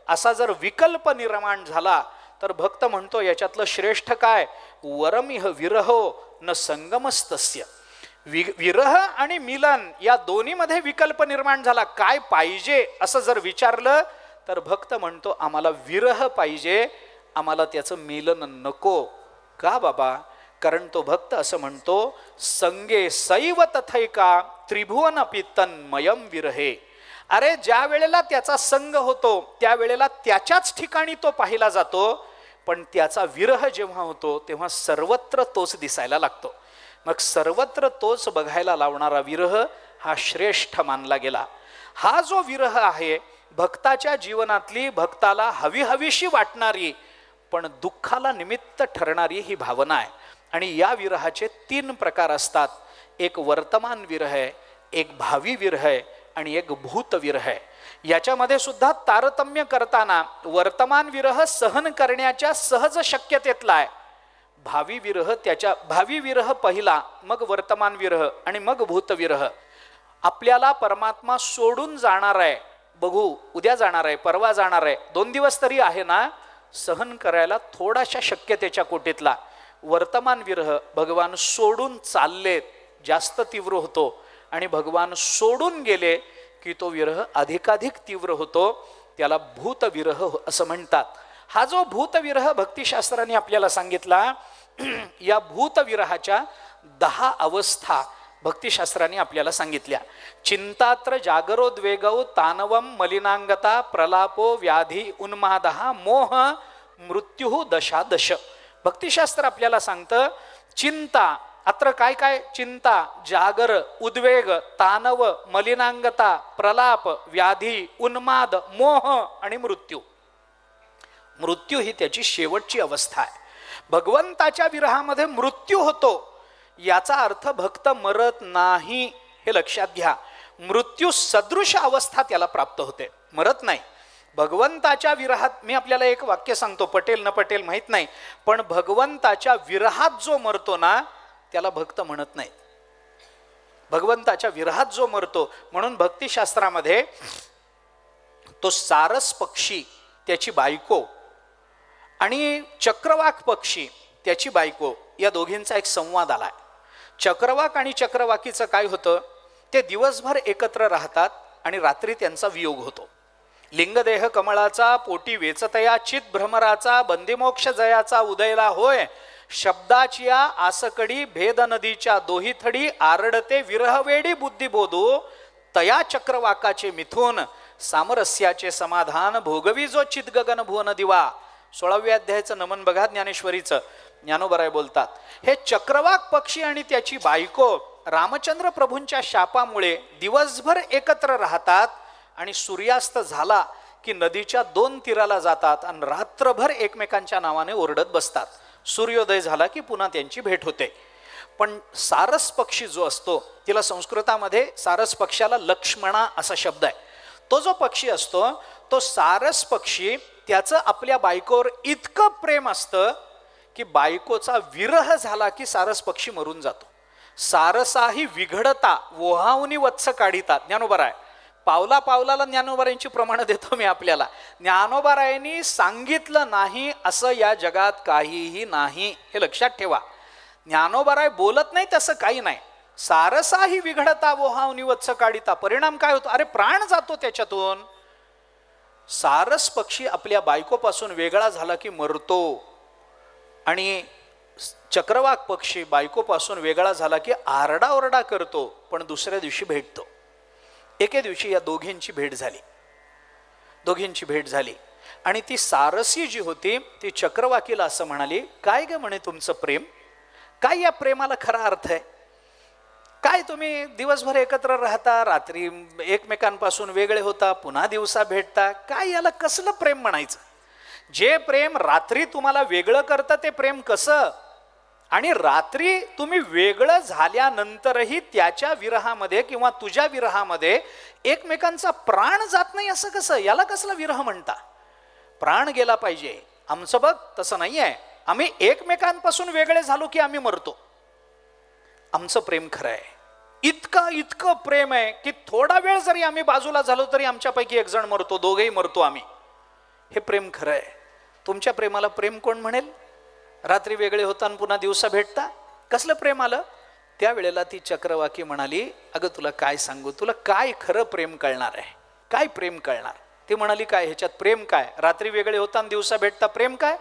असा जर विकल्प निर्माण झाला तर भक्त म्हणतो याच्यातलं श्रेष्ठ काय? वरमिह विरहो न संगमस्तस्य. विरह आणि मिलन या दोन्हीमध्ये विकल्प निर्माण झाला. काय पाहिजे असं जर विचारलं तर भक्त म्हणतो आम्हाला विरह पाहिजे, आम्हाला त्याचं मिलन नको. का बाबा? कारण तो भक्त असं म्हणतो, संगे सैव तथैका त्रिभुवन तन्मयम विरहे. अरे ज्या वेळेला त्याचा संग होतो त्यावेळेला त्याच्याच ठिकाणी तो पाहिला जातो, पण त्याचा विरह जेव्हा होतो तेव्हा सर्वत्र तोच दिसायला लागतो. मग सर्वत्र तोच बघायला लावणारा विरह हा श्रेष्ठ मानला गेला. हा जो विरह आहे भक्ताच्या जीवनातली, भक्ताला हवीहवीशी वाटणारी पण दुःखाला निमित्त ठरणारी ही भावना आहे. आणि या विरहाचे 3 प्रकार असतात. एक वर्तमान विरह आहे, एक भावी विरह आहे आणि एक भूत विरह आहे. याच्यामध्ये सुद्धा तारतम्य करताना वर्तमान विरह सहन करण्याच्या सहज शक्यतेतला आहे. भावी विरह पहिला, मग वर्तमान विरह आणि मग भूत विरह. आपल्याला परमात्मा सोडून जाणार आहे, बघू उद्या जाणार आहे, परवा जाणार आहे, 2 दिवस तरी आहे ना, सहन करायला थोड्याशा शक्यतेच्या कोटीतला. वर्तमान विरह भगवान सोडून चाललेत, जास्त तीव्र होतो, आणि भगवान सोडून गेले की तो विरह अधिकाधिक तीव्र होतो. त्याला भूतविरह असं म्हणतात. हा जो भूतविरह भक्तिशास्त्राने आपल्याला सांगितला, या भूतविरहाच्या 10 अवस्था भक्तिशास्त्राने आपल्याला सांगितल्या. चिंतात्र जागरोद्वेगौ तानवम मलिनांगता प्रलापो व्याधी उन्मादः मोह मृत्यू दशादश. भक्तिशास्त्र आपल्याला सांगतं चिंता, अत्र काय काय? चिंता, जागर, उद्वेग, तानव, मलिनांगता, प्रलाप, व्याधी, उन्माद, मोह आणि मृत्यू. मृत्यू ही त्याची शेवटची अवस्था आहे. भगवंताच्या विरहामध्ये मृत्यू होतो याचा अर्थ भक्त मरत नाही, हे लक्षात घ्या. मृत्यू सदृश अवस्था त्याला प्राप्त होते, मरत नाही. भगवंताच्या विरहात, मी आपल्याला एक वाक्य सांगतो, पटेल न पटेल माहित नाही, पण भगवंताच्या विरहात जो मरतो ना त्याला भक्त म्हणत नाही. भगवंताच्या विरहात जो मरतो, म्हणून भक्तिशास्त्रामध्ये तो सारस पक्षी त्याची बायको आणि चक्रवाक पक्षी त्याची बायको या दोघींचा एक संवाद आलाय. चक्रवाक आणि चक्रवाकीचं काय होतं, ते दिवसभर एकत्र राहतात आणि रात्री त्यांचा वियोग होतो. लिंगदेह कमळाचा पोटी वेचतया चित भ्रमराचा बंदिमोक्ष जयाचा उदयला होय. शब्दाचिया आसकडी भेद नदीच्या दोहीथडी आरडते विरहवेडी बुद्धिबोधू तया चक्रवाकाचे मिथून सामरस्याचे समाधान भोगवी जो चित गगन भुवन दिवा. 16व्या अध्यायाचं नमन बघा ज्ञानेश्वरीचं. ज्ञानोबराय बोलतात, हे चक्रवाक पक्षी आणि त्याची बायको रामचंद्र प्रभूंच्या शापामुळे दिवसभर एकत्र राहतात आणि सूर्यास्त झाला की नदीच्या 2 तीराला जातात आणि रात्रभर एकमेकांच्या नावाने ओरडत बसतात. सूर्योदय झाला की पुन्हा त्यांची भेट होते. पण सारस पक्षी जो असतो, तिला संस्कृतामध्ये सारस पक्षाला लक्ष्मणा असा शब्द आहे. तो जो पक्षी असतो, तो सारस पक्षी, त्याचं आपल्या बायकोवर इतकं प्रेम असतं की बायकोचा विरह झाला की सारस पक्षी मरून जातो. सारसाही विघडता वोहावनी वत्स काढितात. ज्ञानोबराय पावला पावलाला ज्ञानोबरायांची प्रमाण देतो मी आपल्याला. ज्ञानोबरायांनी सांगितलं नाही असं या जगात काहीही नाही, हे लक्षात ठेवा. ज्ञानोबराय बोलत नाही तसं काही नाही. सारसाही विघडता वोहावनी वत्स काढिता. परिणाम काय होतो? अरे प्राण जातो त्याच्यातून. सारस पक्षी आपल्या बायकोपासून वेगळा झाला की मरतो आणि चक्रवाक पक्षी बायकोपासून वेगळा झाला की आरडाओरडा करतो, पण दुसऱ्या दिवशी भेटतो. एके दिवशी या दोघींची भेट झाली आणि ती सारसी जी होती ती चक्रवाकीला असं म्हणाली, काय ग म्हणे तुमचं प्रेम, काय या प्रेमाला खरा अर्थ आहे? काय तुम्ही दिवसभर एकत्र राहता, रात्री एकमेकांपासून वेगळे होता, पुन्हा दिवसा भेटता, काय याला कसलं प्रेम म्हणायचं? जे प्रेम रात्री तुम्हाला वेगळं करतं ते प्रेम कसं? आणि रात्री तुम्ही वेगळं झाल्यानंतरही त्याच्या विरहामध्ये किंवा तुझ्या विरहामध्ये एकमेकांचा प्राण जात नाही असं कसं? याला कसला विरह म्हणता? प्राण गेला पाहिजे. आमचं बघ तसं नाही आहे. आम्ही एकमेकांपासून वेगळे झालो की आम्ही मरतो. आमचं प्रेम खरं आहे. इतकं प्रेम आहे की थोडा वेळ जरी आम्ही बाजूला झालो तरी आमच्यापैकी एक जण मरतो, दोघेही मरतो आम्ही. हे प्रेम खरं आहे. तुमच्या प्रेमाला प्रेम कोण म्हणेल? रात्री वेगळे होता आणि पुन्हा दिवसा भेटता, कसलं प्रेम आलं? त्यावेळेला ती चक्रवाकी म्हणाली, अगं तुला काय सांगू, तुला काय खरं प्रेम कळणार आहे? काय प्रेम कळणार? ती म्हणाली, काय ह्याच्यात प्रेम काय? रात्री वेगळे होता आणि दिवसा भेटता, प्रेम काय?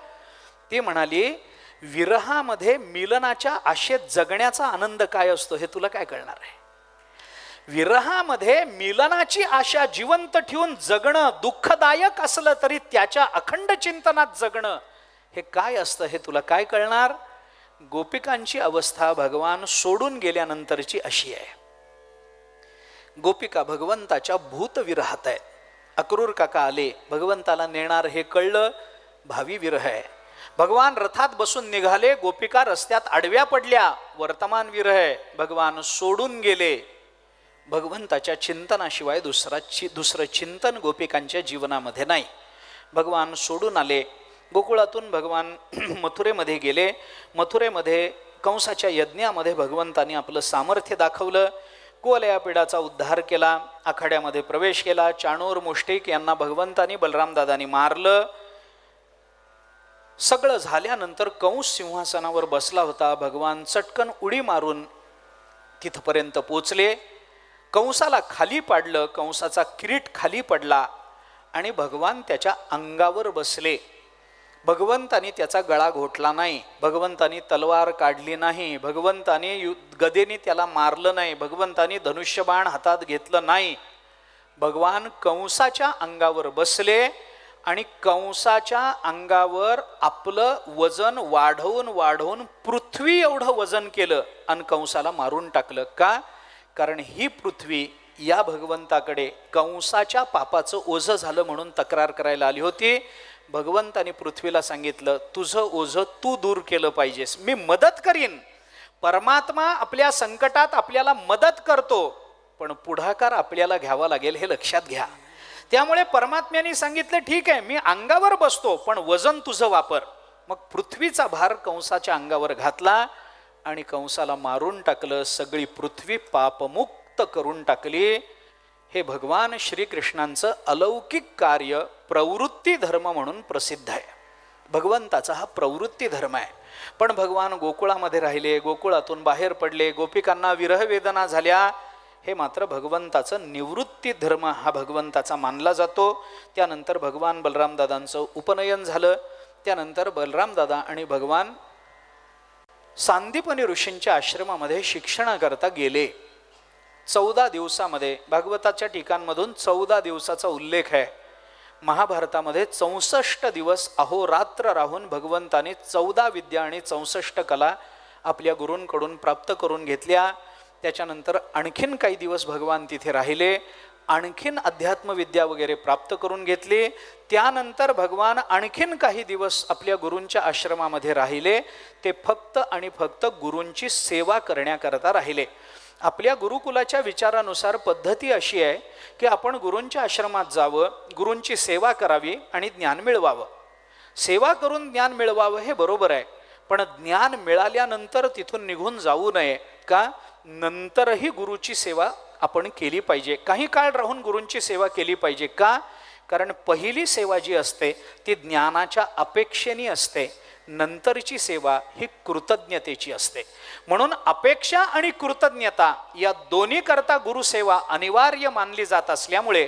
ती म्हणाली, विरहामध्ये मिलनाच्या आशेत जगण्याचा आनंद काय असतो हे तुला काय कळणार आहे? विरहामध्ये मिलनाची आशा जिवंत ठेवून जगणं दुःखदायक असलं तरी त्याच्या अखंड चिंतनात जगणं हे काय असतं हे तुला काय कळणार? गोपिकांची अवस्था भगवान सोडून गेल्यानंतरची अशी आहे. गोपिका भगवंताच्या भूतविरहात आहेत. अक्रूर काका आले, भगवंताला नेणार हे कळलं, भावी विरह आहे. भगवान रथात बसून निघाले, गोपिका रस्त्यात आडव्या पडल्या, वर्तमान विरह आहे. भगवान सोडून गेले. भगवंताच्या चिंतनाशिवाय दुसरं चिंतन गोपिकांच्या जीवनामध्ये नाही. भगवान सोडून आले. गोकुळातून भगवान मथुरेमध्ये गेले. मथुरेमध्ये कंसाच्या यज्ञामध्ये भगवंतांनी आपलं सामर्थ्य दाखवलं. कुवलयापीडाचा उद्धार केला. आखाड्यामध्ये प्रवेश केला. चाणूर मुष्टिक यांना भगवंतांनी बलरामदादांनी मारलं. सगळं झाल्यानंतर कंस सिंहासनावर बसला होता. भगवान चटकन उडी मारून तिथपर्यंत पोचले. कंसाला खाली पाडलं. कंसाचा किरीट खाली पडला आणि भगवान त्याच्या अंगावर बसले. भगवंतानी त्याचा गळा घोटला नाही, भगवंतानी तलवार काढली नाही, भगवंतानी गदेने त्याला मारलं नाही, भगवंतानी धनुष्यबाण हातात घेतलं नाही. भगवान कंसाच्या अंगावर बसले आणि कंसाच्या अंगावर आपलं वजन वाढवून वाढवून पृथ्वी एवढं वजन केलं आणि कंसाला मारून टाकलं. का? कारण ही पृथ्वी या भगवंताकडे कंसाच्या पापाचं ओझं झालं म्हणून तक्रार करायला आली होती. भगवंतानी पृथ्वीला सांगितलं, तुझं ओझं तू दूर केलं पाहिजेस, मी मदत करीन. परमात्मा आपल्या संकटात आपल्याला मदत करतो, पण पुढाकार आपल्याला घ्यावा लागेल, हे लक्षात घ्या. त्यामुळे परमात्म्याने सांगितलं, ठीक आहे मी अंगावर बसतो, पण वजन तुझं वापर. मग पृथ्वीचा भार कंसाच्या अंगावर घातला आणि कंसाला मारून टाकलं. सगळी पृथ्वी पापमुक्त करून टाकली. हे भगवान श्रीकृष्णांचं अलौकिक कार्य प्रवृत्ती धर्म म्हणून प्रसिद्ध आहे. भगवंताचा हा प्रवृत्ती धर्म आहे. पण भगवान गोकुळामध्ये राहिले, गोकुळातून बाहेर पडले, गोपिकांना विरह वेदना झाल्या. हे मात्र भगवंताचं निवृत्ती धर्म हा भगवंताचा मानला जातो. त्यानंतर भगवान बलरामदादांचं उपनयन झालं. त्यानंतर बलरामदादा आणि भगवान सांदीपनी ऋषींच्या आश्रमामध्ये शिक्षणाकरता गेले. 14 दिवसामध्ये भागवताच्या ठिकाणमधून 14 दिवसाचा उल्लेख आहे. महाभारतामध्ये 64 दिवस अहोरात्र राहून भगवंताने 14 विद्या आणि 64 कला आपल्या गुरूंकडून प्राप्त करून घेतल्या. त्याच्यानंतर आणखीन काही दिवस भगवान तिथे राहिले, आणखीन अध्यात्मविद्या वगैरे प्राप्त करून घेतली. त्यानंतर भगवान आणखीन काही दिवस आपल्या गुरूंच्या आश्रमामध्ये राहिले. ते फक्त आणि फक्त गुरूंची सेवा करण्याकरता राहिले. आपल्या गुरुकुलाच्या विचारानुसार पद्धती अशी आहे की आपण गुरूंच्या आश्रमात जावं, गुरूंची सेवा करावी आणि ज्ञान मिळवावं. सेवा करून ज्ञान मिळवावं हे बरोबर आहे, पण ज्ञान मिळाल्यानंतर तिथून निघून जाऊ नये. का? नंतरही गुरुची सेवा आपण केली पाहिजे, काही काळ राहून गुरूंची सेवा केली पाहिजे. का? कारण पहिली सेवा जी असते ती ज्ञानाच्या अपेक्षेने असते, नंतरची सेवा ही कृतज्ञतेची असते. म्हणून अपेक्षा आणि कृतज्ञता या दोन्ही करता गुरुसेवा अनिवार्य मानली जात असल्यामुळे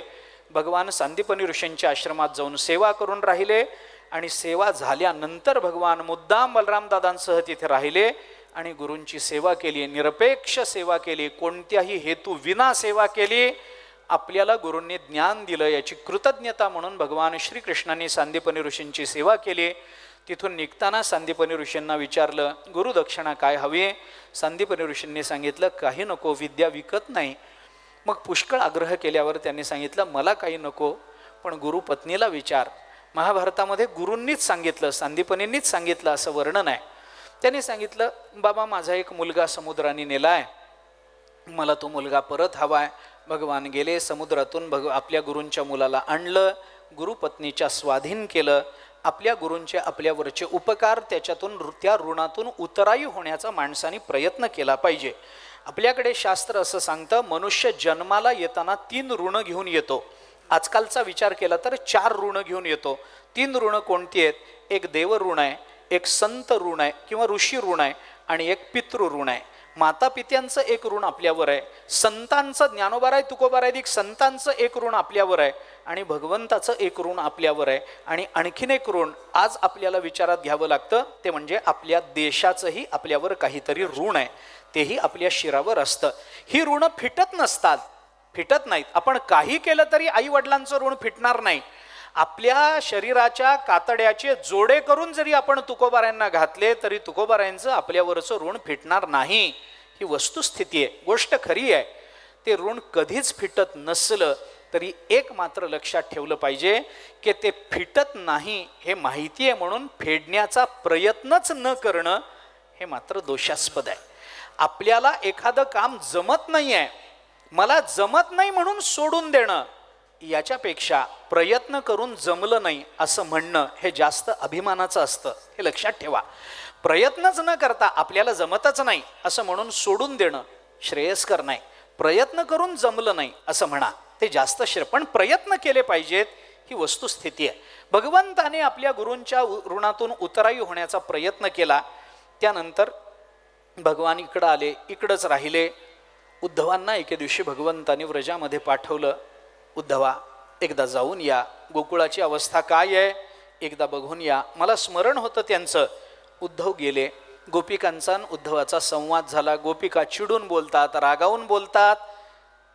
भगवान सांदीपनी ऋषींच्या आश्रमात जाऊन सेवा करून राहिले. आणि सेवा झाल्यानंतर भगवान मुद्दाम बलरामदादांसह तिथे राहिले आणि गुरूंची सेवा केली, निरपेक्ष सेवा केली, कोणत्याही हेतू विना सेवा केली. आपल्याला गुरूंनी ज्ञान दिलं याची कृतज्ञता म्हणून भगवान श्रीकृष्णांनी सांदीपनी ऋषींची सेवा केली. तिथून निघताना सांदीपनी ऋषींना विचारलं, गुरुदक्षिणा काय हवी? सांदीपनी ऋषींनी सांगितलं, काही नको, विद्या विकत नाही. मग पुष्कळ आग्रह केल्यावर त्यांनी सांगितलं, मला काही नको, पण गुरुपत्नीला विचार. महाभारतामध्ये गुरूंनीच सांगितलं, सांदीपनींनीच सांगितलं असं वर्णन आहे. त्यांनी सांगितलं, बाबा माझा एक मुलगा समुद्राने नेला आहे, मला तो मुलगा परत हवा आहे. भगवान गेले, समुद्रातून आपल्या गुरूंच्या मुलाला आणलं, गुरुपत्नीच्या स्वाधीन केलं. आपल्या गुरूंचे आपल्यावरचे उपकार त्याच्यातून त्या ऋणातून उतराई होण्याचा माणसाने प्रयत्न केला पाहिजे. आपल्याकडे शास्त्र असं सांगतं, मनुष्य जन्माला येताना 3 ऋण घेऊन येतो. आजकालचा विचार केला तर 4 ऋण घेऊन येतो. 3 ऋण कोणती आहेत? एक देव ऋण आहे, एक संत ऋण आहे किंवा ऋषी ऋण आहे, आणि एक पितृ ऋण आहे. माता पित्यांचं एक ऋण आपल्यावर आहे, संतांचं ज्ञानोबाराय तुकोबारायदिक संतांचं एक ऋण आपल्यावर आहे, आणि भगवंताचं एक ऋण आपल्यावर आहे. आणि आणखीन एक ऋण आज आपल्याला विचारात घ्यावं लागतं, ते म्हणजे आपल्या देशाचंही आपल्यावर काहीतरी ऋण आहे, तेही आपल्या शिरावर असतं. ही ऋण फिटत नसतात, फिटत नाहीत. आपण काही केलं तरी आई वडिलांचं ऋण फिटणार नाही. आपल्या शरीराच्या कातड्याचे जोडे करून जरी आपण तुकोबारायांना घातले तरी तुकोबारायांचं आपल्यावरचं ऋण फिटणार नाही. ही वस्तुस्थिती आहे, गोष्ट खरी आहे. ते ऋण कधीच फिटत नसलं तरी एक मात्र लक्षात ठेवलं पाहिजे की ते फिटत नाही हे माहिती आहे म्हणून फेडण्याचा प्रयत्नच न करणं हे मात्र दोषास्पद आहे. आपल्याला एखादं काम जमत नाही आहे, मला जमत नाही म्हणून सोडून देणं, याच्यापेक्षा प्रयत्न करून जमलं नाही असं म्हणणं हे जास्त अभिमानाचं असतं, हे लक्षात ठेवा. प्रयत्नच न करता आपल्याला जमतच नाही असं म्हणून सोडून देणं श्रेयस्कर नाही. प्रयत्न करून जमलं नाही असं म्हणा, ते जास्त पण प्रयत्न केले पाहिजेत, ही वस्तुस्थिती आहे. भगवंताने आपल्या गुरूंच्या ऋणातून उतराई होण्याचा प्रयत्न केला. त्यानंतर भगवान इकडं आले, इकडंच राहिले. उद्धवांना एके दिवशी भगवंताने व्रजामध्ये पाठवलं, उद्धवा एकदा जाऊन या, गोकुळाची अवस्था काय आहे एकदा बघून या. मला स्मरण होतं त्यांचं. उद्धव गेले. गोपिकांचा आणि उद्धवाचा संवाद झाला. गोपिका चिडून बोलतात, रागावून बोलतात.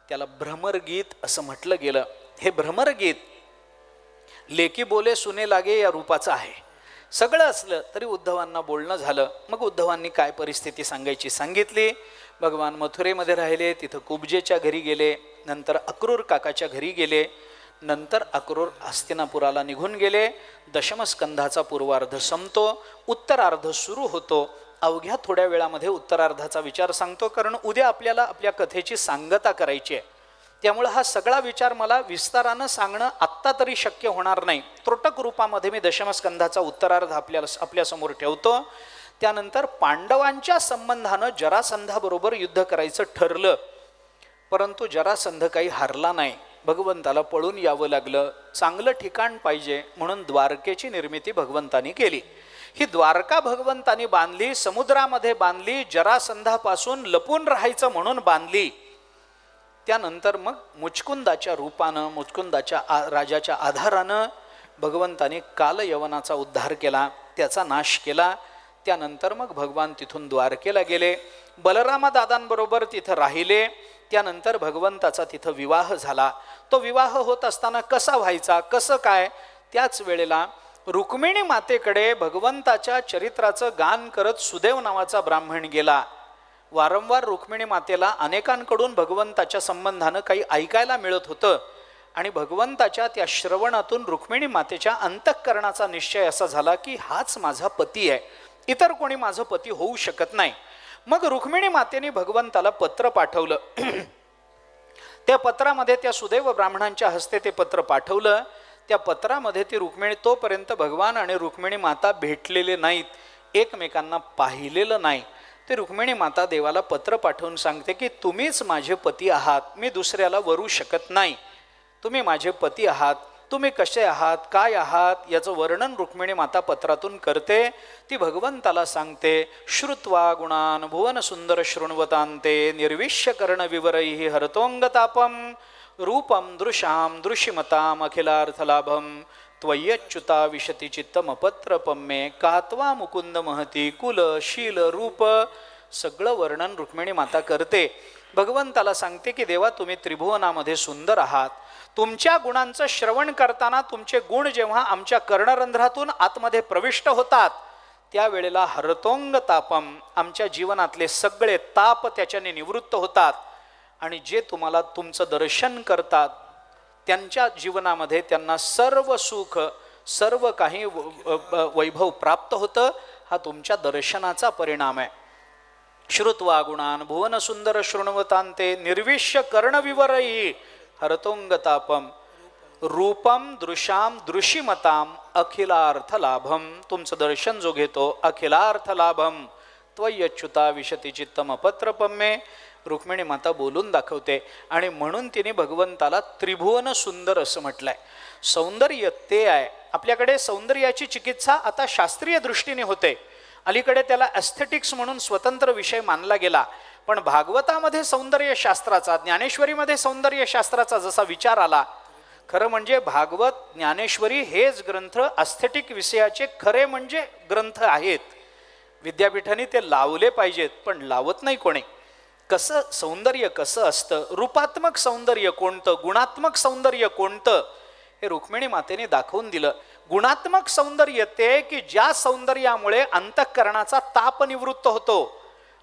त्याला भ्रमरगीत असं म्हटलं गेलं. हे भ्रमरगीत लेकी बोले सुने लागे या रूपाचं आहे. सगळं असलं तरी उद्धवांना बोलणं झालं. मग उद्धवांनी काय परिस्थिती सांगायची सांगितली. भगवान मथुरेमध्ये राहिले, तिथं कुब्जेच्या घरी गेले, नंतर अक्रूर काकाच्या घरी गेले, नंतर अक्रूर हस्तिनापुराला निघून गेले. दशमस्कंधाचा पूर्वार्ध संपतो, उत्तरार्ध सुरू होतो. अवघ्या थोड्या वेळामध्ये उत्तरार्धाचा विचार सांगतो, कारण उद्या आपल्याला आपल्या कथेची सांगता करायची आहे. त्यामुळं हा सगळा विचार मला विस्तारानं सांगणं आत्ता तरी शक्य होणार नाही. त्रोटक रूपामध्ये मी दशमस्कंधाचा उत्तरार्ध आपल्यासमोर ठेवतो. त्यानंतर पांडवांच्या संबंधानं जरासंधाबरोबर युद्ध करायचं ठरलं, परंतु जरासंध काही हारला नाही. भगवंताला पळून यावं लागलं. चांगलं ठिकाण पाहिजे म्हणून द्वारकेची निर्मिती भगवंतानी केली. ही द्वारका भगवंतानी बांधली, समुद्रामध्ये बांधली, जरासंधापासून लपून राहायचं म्हणून बांधली. त्यानंतर मग मुचकुंदाच्या रूपानं, मुचकुंदाच्या राजाच्या आधारानं भगवंतानी कालयवनाचा उद्धार केला, त्याचा नाश केला. त्यानंतर मग भगवान तिथून द्वारकेला गेले, बलरामा दादांबरोबर तिथं राहिले. त्यानंतर भगवंताचा तिथं विवाह झाला. तो विवाह होत असताना कसा व्हायचा, कसं काय, त्याच वेळेला रुक्मिणी मातेकडे भगवंताच्या चरित्राचं गान करत सुदेव नावाचा ब्राह्मण गेला. वारंवार रुक्मिणी मातेला अनेकांकडून भगवंताच्या संबंधानं काही ऐकायला मिळत होतं आणि भगवंताच्या त्या श्रवणातून रुक्मिणी मातेच्या अंतःकरणाचा निश्चय असा झाला की हाच माझा पती आहे, इतर कोणी माझं पती होऊ शकत नाही. मग रुक्मिणी मातेने भगवंताला पत्र पाठवलं. त्या पत्रामध्ये त्या सुदैव ब्राह्मणांच्या हस्ते ते पत्र पाठवलं. त्या पत्रामध्ये ती रुक्मिणी, तोपर्यंत भगवान आणि रुक्मिणी माता भेटलेले नाहीत, एकमेकांना पाहिलेलं नाही. ते रुक्मिणी माता देवाला पत्र पाठवून सांगते की तुम्हीच माझे पती आहात, मी दुसऱ्याला वरू शकत नाही. तुम्ही माझे पती आहात, तुम्ही कसे आहात, काय आहात, याचं वर्णन रुक्मिणी माता पत्रातून करते. ती भगवंताला सांगते, श्रुत्वा गुणान भुवन सुंदर शृण्वतांते निर्विश्य कर्ण विवरैहि हरतोंगतापम रूपम दृशाम दृशिमताम अखिलार्थलाभम त्वय्यच्युता विशती चित्तमपत्रपम मे कात्वा मुकुंद महती कुल शील रूप. सगळं वर्णन रुक्मिणी माता करते. भगवंताला सांगते की देवा तुम्ही त्रिभुवनामध्ये सुंदर आहात. तुमच्या गुणांचं श्रवण करताना तुमचे गुण जेव्हा आमच्या कर्णरंध्रातून आतमध्ये प्रविष्ट होतात त्यावेळेला हरतोंग तापम, आमच्या जीवनातले सगळे ताप त्याच्याने निवृत्त होतात. आणि जे तुम्हाला तुमचं दर्शन करतात त्यांच्या जीवनामध्ये त्यांना सर्व सुख, सर्व काही वैभव प्राप्त होतं. हा तुमच्या दर्शनाचा परिणाम आहे. श्रुत्वा गुणान भुवन सुंदर शृण्वतांते निर्विश्य कर्णविवरैहि हरतोंगतापम रूपम दृशाम दृशिमताम अखिलार्थ लाभम. तुमचं दर्शन जो घेतो अखिलार्थ लाभम त्वय्यच्युता विशती चित्तम अपत्रपम मे. रुक्मिणी माता बोलून दाखवते आणि म्हणून तिने भगवंताला त्रिभुवन सुंदर असं म्हटलंय. सौंदर्य ते आहे. आपल्याकडे सौंदर्याची चिकित्सा आता शास्त्रीय दृष्टीने होते. अलीकडे त्याला एस्थेटिक्स म्हणून स्वतंत्र विषय मानला गेला. पण भागवतामध्ये सौंदर्य शास्त्राचा, ज्ञानेश्वरीमध्ये सौंदर्य शास्त्राचा जसा विचार आला, खरं म्हणजे भागवत, ज्ञानेश्वरी हेच ग्रंथ एस्थेटिक विषयाचे खरे म्हणजे ग्रंथ आहेत. विद्यापीठाने ते लावले पाहिजेत, पण लावत नाही कोणी. कसं सौंदर्य कसं असतं, रूपात्मक सौंदर्य कोणतं, गुणात्मक सौंदर्य कोणतं, हे रुक्मिणी मातेने दाखवून दिलं. गुणात्मक सौंदर्य ते की ज्या सौंदर्यामुळे अंतःकरणाचा ताप निवृत्त होतो,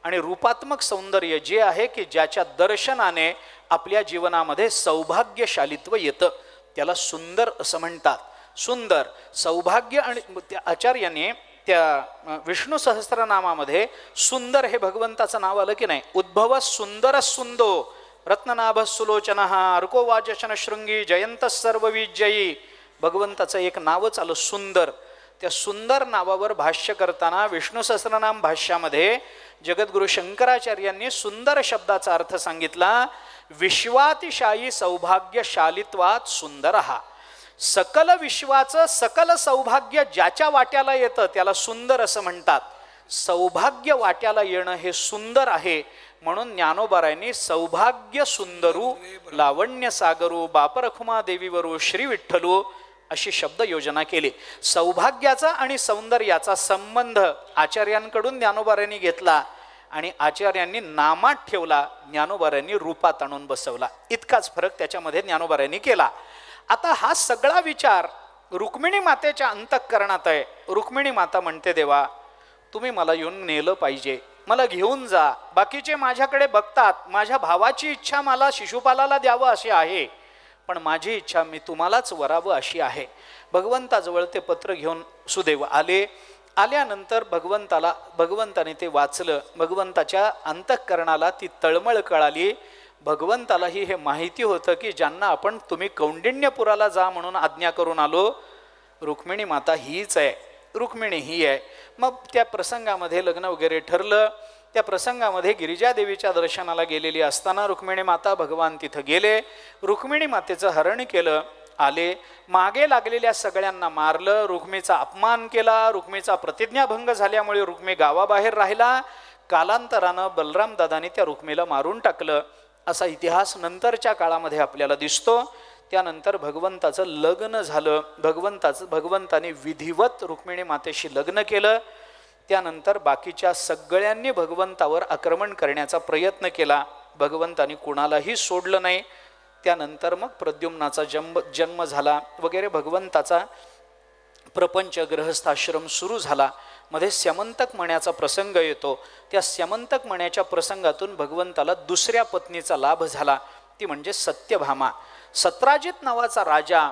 आणि रूपात्मक सौंदर्य जे आहे की ज्याच्या दर्शनाने आपल्या जीवनामध्ये सौभाग्यशालित्व येतं, त्याला सुंदर असं म्हणतात. सुंदर सौभाग्य. आणि त्या आचार्याने त्या विष्णू सहस्त्रनामामध्ये सुंदर हे भगवंताचं नाव आलं की नाही. उद्भव सुंदर सुंदो रत्ननाभ सुलोचन अर्को वाजशन शृंगी जयंत सर्व विजयी. भगवंताचं एक नावच आलं सुंदर. त्या सुंदर नावावर भाष्य करताना विष्णू सहस्त्रनाम भाष्यामध्ये जगद्गुरु शंकराचार्यांनी सुंदर शब्दाचा अर्थ सांगितला. विश्वातिशायी सौभाग्यशालित्वात सुंदर हा. सकल विश्वाचं सकल सौभाग्य ज्याच्या वाट्याला येतं त्याला सुंदर असं म्हणतात. सौभाग्य वाट्याला येणं हे सुंदर आहे. म्हणून ज्ञानोबारायांनी सौभाग्य सुंदरू लावण्य सागरू बापरखुमा देवीवरू श्री विठ्ठलू अशी शब्द योजना केली. सौभाग्याचा आणि सौंदर्याचा संबंध आचार्यांकडून ज्ञानोबाऱ्यांनी घेतला आणि आचार्यांनी नामात ठेवला, ज्ञानोबाऱ्यांनी रूपात आणून बसवला. इतकाच फरक त्याच्यामध्ये ज्ञानोबाऱ्यांनी केला. आता हा सगळा विचार रुक्मिणी मातेच्या अंतःकरणात आहे. रुक्मिणी माता म्हणते, देवा तुम्ही मला येऊन नेलं पाहिजे, मला घेऊन जा. बाकीचे माझ्याकडे बघतात, माझ्या भावाची इच्छा मला शिशुपालाला द्यावं अशी आहे, पण माझी इच्छा मी तुम्हालाच वरावं अशी आहे. भगवंताजवळ ते पत्र घेऊन सुदैव आले. आल्यानंतर भगवंताने ते वाचलं. भगवंताच्या अंतःकरणाला ती तळमळ कळाली. भगवंतालाही हे माहिती होतं की ज्यांना आपण तुम्ही कौंडिण्यपुराला जा म्हणून आज्ञा करून आलो, रुक्मिणी माता हीच आहे, रुक्मिणी ही आहे. मग त्या प्रसंगामध्ये लग्न वगैरे ठरलं. त्या प्रसंगामध्ये गिरिजादेवीच्या दर्शनाला गेलेली असताना रुक्मिणी माता भगवान तिथं गेले. रुक्मिणी मातेचं हरण केलं. आले, मागे लागलेल्या सगळ्यांना मारलं, रुक्मीचा अपमान केला. रुक्मीचा प्रतिज्ञाभंग झाल्यामुळे रुक्मी गावाबाहेर राहिला. कालांतरानं बलराम दादाने त्या रुक्मीला मारून टाकलं असा इतिहास नंतरच्या काळामध्ये आपल्याला दिसतो. त्यानंतर भगवंताचं लग्न झालं. भगवंताने विधिवत रुक्मिणी मातेशी लग्न केलं. त्यानंतर बाकीच्या सगळ्यांनी भगवंतावर आक्रमण करण्याचा प्रयत्न केला. भगवंताने कुणालाही सोडलं नाही. त्यानंतर मग प्रद्युम्नाचा जन्म झाला वगैरे. भगवंताचा प्रपंच गृहस्थाश्रम सुरू झाला. मध्ये स्यमंतक मण्याचा प्रसंग येतो. त्या स्यमंतक मण्याच्या प्रसंगातून भगवंताला दुसऱ्या पत्नीचा लाभ झाला, ती म्हणजे सत्यभामा. सत्राजित नावाचा राजा,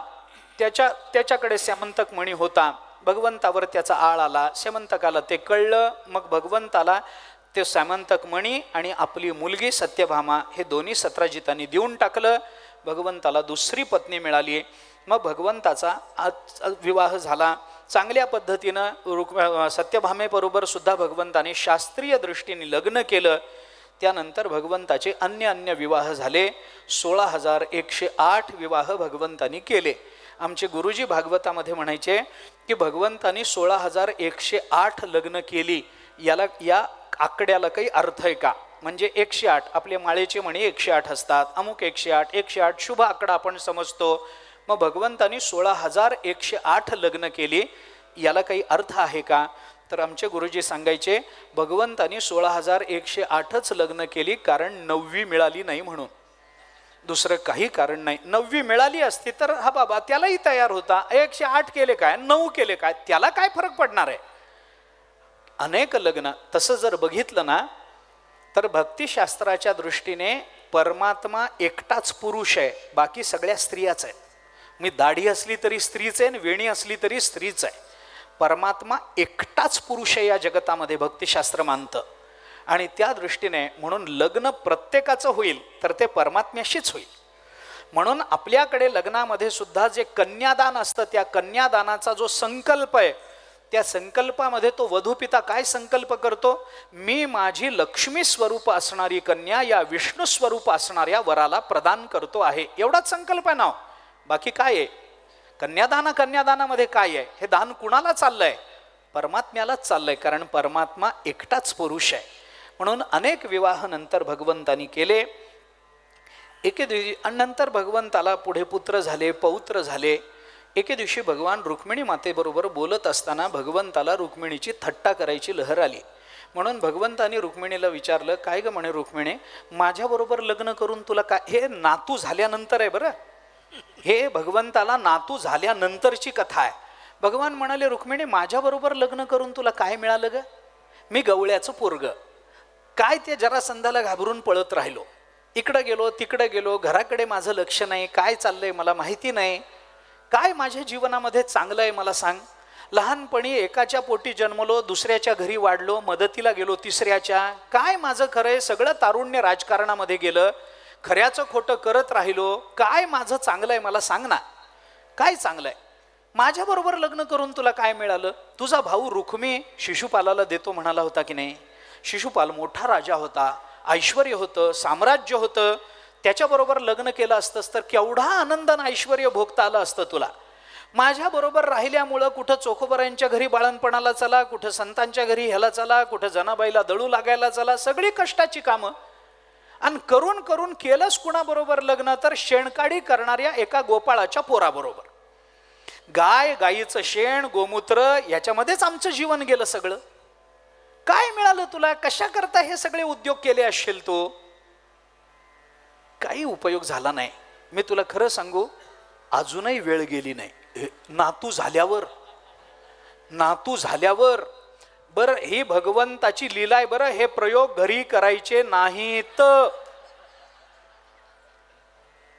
त्याच्याकडे स्यमंतक मणी होता. भगवंतावर त्याचा आळ आला. स्यमंतकाला ते कळलं. मग भगवंताला ते स्यमंतक मणी आणि आपली मुलगी सत्यभामा हे दोन्ही सत्राजितांनी देऊन टाकलं. भगवंताला दुसरी पत्नी मिळाली. मग भगवंताचा विवाह झाला चांगल्या पद्धतीनं. सत्यभामेबरोबर सुद्धा भगवंताने शास्त्रीय दृष्टीने लग्न केलं. त्यानंतर भगवंताचे अन्य विवाह झाले. 16,108 विवाह भगवंतानी केले. आमचे गुरुजी भागवतामध्ये म्हणायचे की भगवंतानी 16,108 लग्न केली. या आकड्याला काही अर्थ आहे का? म्हणजे 108 आपले माळेचे म्हणे 108 असतात, अमुक 108 शुभ आकडा आपण समजतो. मग भगवंतानी 16,108 लग्न केली, याला काही अर्थ आहे का? तर आमचे गुरुजी सांगायचे भगवंतानी 16,108च लग्न केली कारण 9वी मिळाली नाही म्हणून, दुसरं काही कारण नाही. 9वी मिळाली असती तर हा बाबा त्यालाही तयार होता. 108 केले काय, 9 केले काय, त्याला काय फरक पडणार आहे? अनेक लग्न. तसं जर बघितलं ना तर भक्तिशास्त्राच्या दृष्टीने परमात्मा एकटाच पुरुष आहे, बाकी सगळ्या स्त्रियाच आहेत. मी दाढी असली तरी स्त्रीच आहे, वेणी असली तरी स्त्रीच आहे. परमात्मा एकटाच पुरुष आहे या जगतामध्ये, भक्तिशास्त्र मानतं. आणि त्या दृष्टीने म्हणून लग्न प्रत्येकाचं होईल तर ते परमात्म्याशीच होईल. म्हणून आपल्याकडे लग्नामध्ये सुद्धा जे कन्यादान असतं, त्या कन्यादानाचा जो संकल्प आहे, त्या संकल्पामध्ये तो वधूपिता काय संकल्प करतो? मी माझी लक्ष्मी स्वरूप असणारी कन्या या विष्णू स्वरूप असणाऱ्या वराला प्रदान करतो आहे, एवढाच संकल्प आहे ना. बाकी काय आहे? कन्यादानामध्ये काय आहे? हे दान कुणाला चाललंय? परमात्म्यालाच चाललंय, कारण परमात्मा एकटाच पुरुष आहे. म्हणून अनेक विवाह नंतर भगवंतानी केले. एके दिवशी नंतर भगवंताला पुढे पुत्र झाले, पौत्र झाले. एके दिवशी भगवान रुक्मिणी मातेबरोबर बोलत असताना भगवंताला रुक्मिणीची थट्टा करायची लहर आली. म्हणून भगवंतानी रुक्मिणीला विचारलं, काय ग म्हणे रुक्मिणी, माझ्याबरोबर लग्न करून तुला काय? हे नातू झाल्यानंतर आहे बरं, हे भगवंताला नातू झाल्यानंतरची कथा आहे. भगवान म्हणाले, रुक्मिणी माझ्याबरोबर लग्न करून तुला काय मिळालं ग? मी गवळ्याचं पोरग. काय ते जरासंधाला घाबरून पळत राहिलो, इकडं गेलो तिकडं गेलो, घराकडे माझं लक्ष नाही, काय चाललंय मला माहिती नाही. काय माझ्या जीवनामध्ये चांगलं आहे मला सांग? लहानपणी एकाच्या पोटी जन्मलो, दुसऱ्याच्या घरी वाढलो, मदतीला गेलो तिसऱ्याच्या. काय माझं खरं आहे? सगळं तारुण्य राजकारणामध्ये गेलं, खऱ्याचं खोटं करत राहिलो. काय माझं चांगलं आहे मला सांग ना, काय चांगलं आहे? माझ्याबरोबर लग्न करून तुला काय मिळालं? तुझा भाऊ रुक्मी शिशुपालाला देतो म्हणाला होता की नाही? शिशुपाल मोठा राजा होता, ऐश्वर्य होतं, साम्राज्य होतं. त्याच्याबरोबर लग्न केलं असतंस तर केवढा आनंदानं ऐश्वर्य भोगता आलं असतं तुला. माझ्याबरोबर राहिल्यामुळं कुठं चोखोबरायांच्या घरी बाळणपणाला चला, कुठं संतांच्या घरी ह्याला चला, कुठं जनाबाईला दळू लागायला चला, सगळी कष्टाची कामं. आणि करून करून केलंच कुणाबरोबर लग्न? तर शेणकाडी करणाऱ्या एका गोपाळाच्या पोराबरोबर. गाय, गाईचं शेण, गोमूत्र याच्यामध्येच आमचं जीवन गेलं सगळं. काय मिळालं तुला? कशा करता हे सगळे उद्योग केले असशील तू? काही उपयोग झाला नाही. मी तुला खरं सांगू, अजूनही वेळ गेली नाही. नातू झाल्यावर बरं, ही भगवंताची लीला आहे. बरं, हे प्रयोग घरी करायचे नाहीत.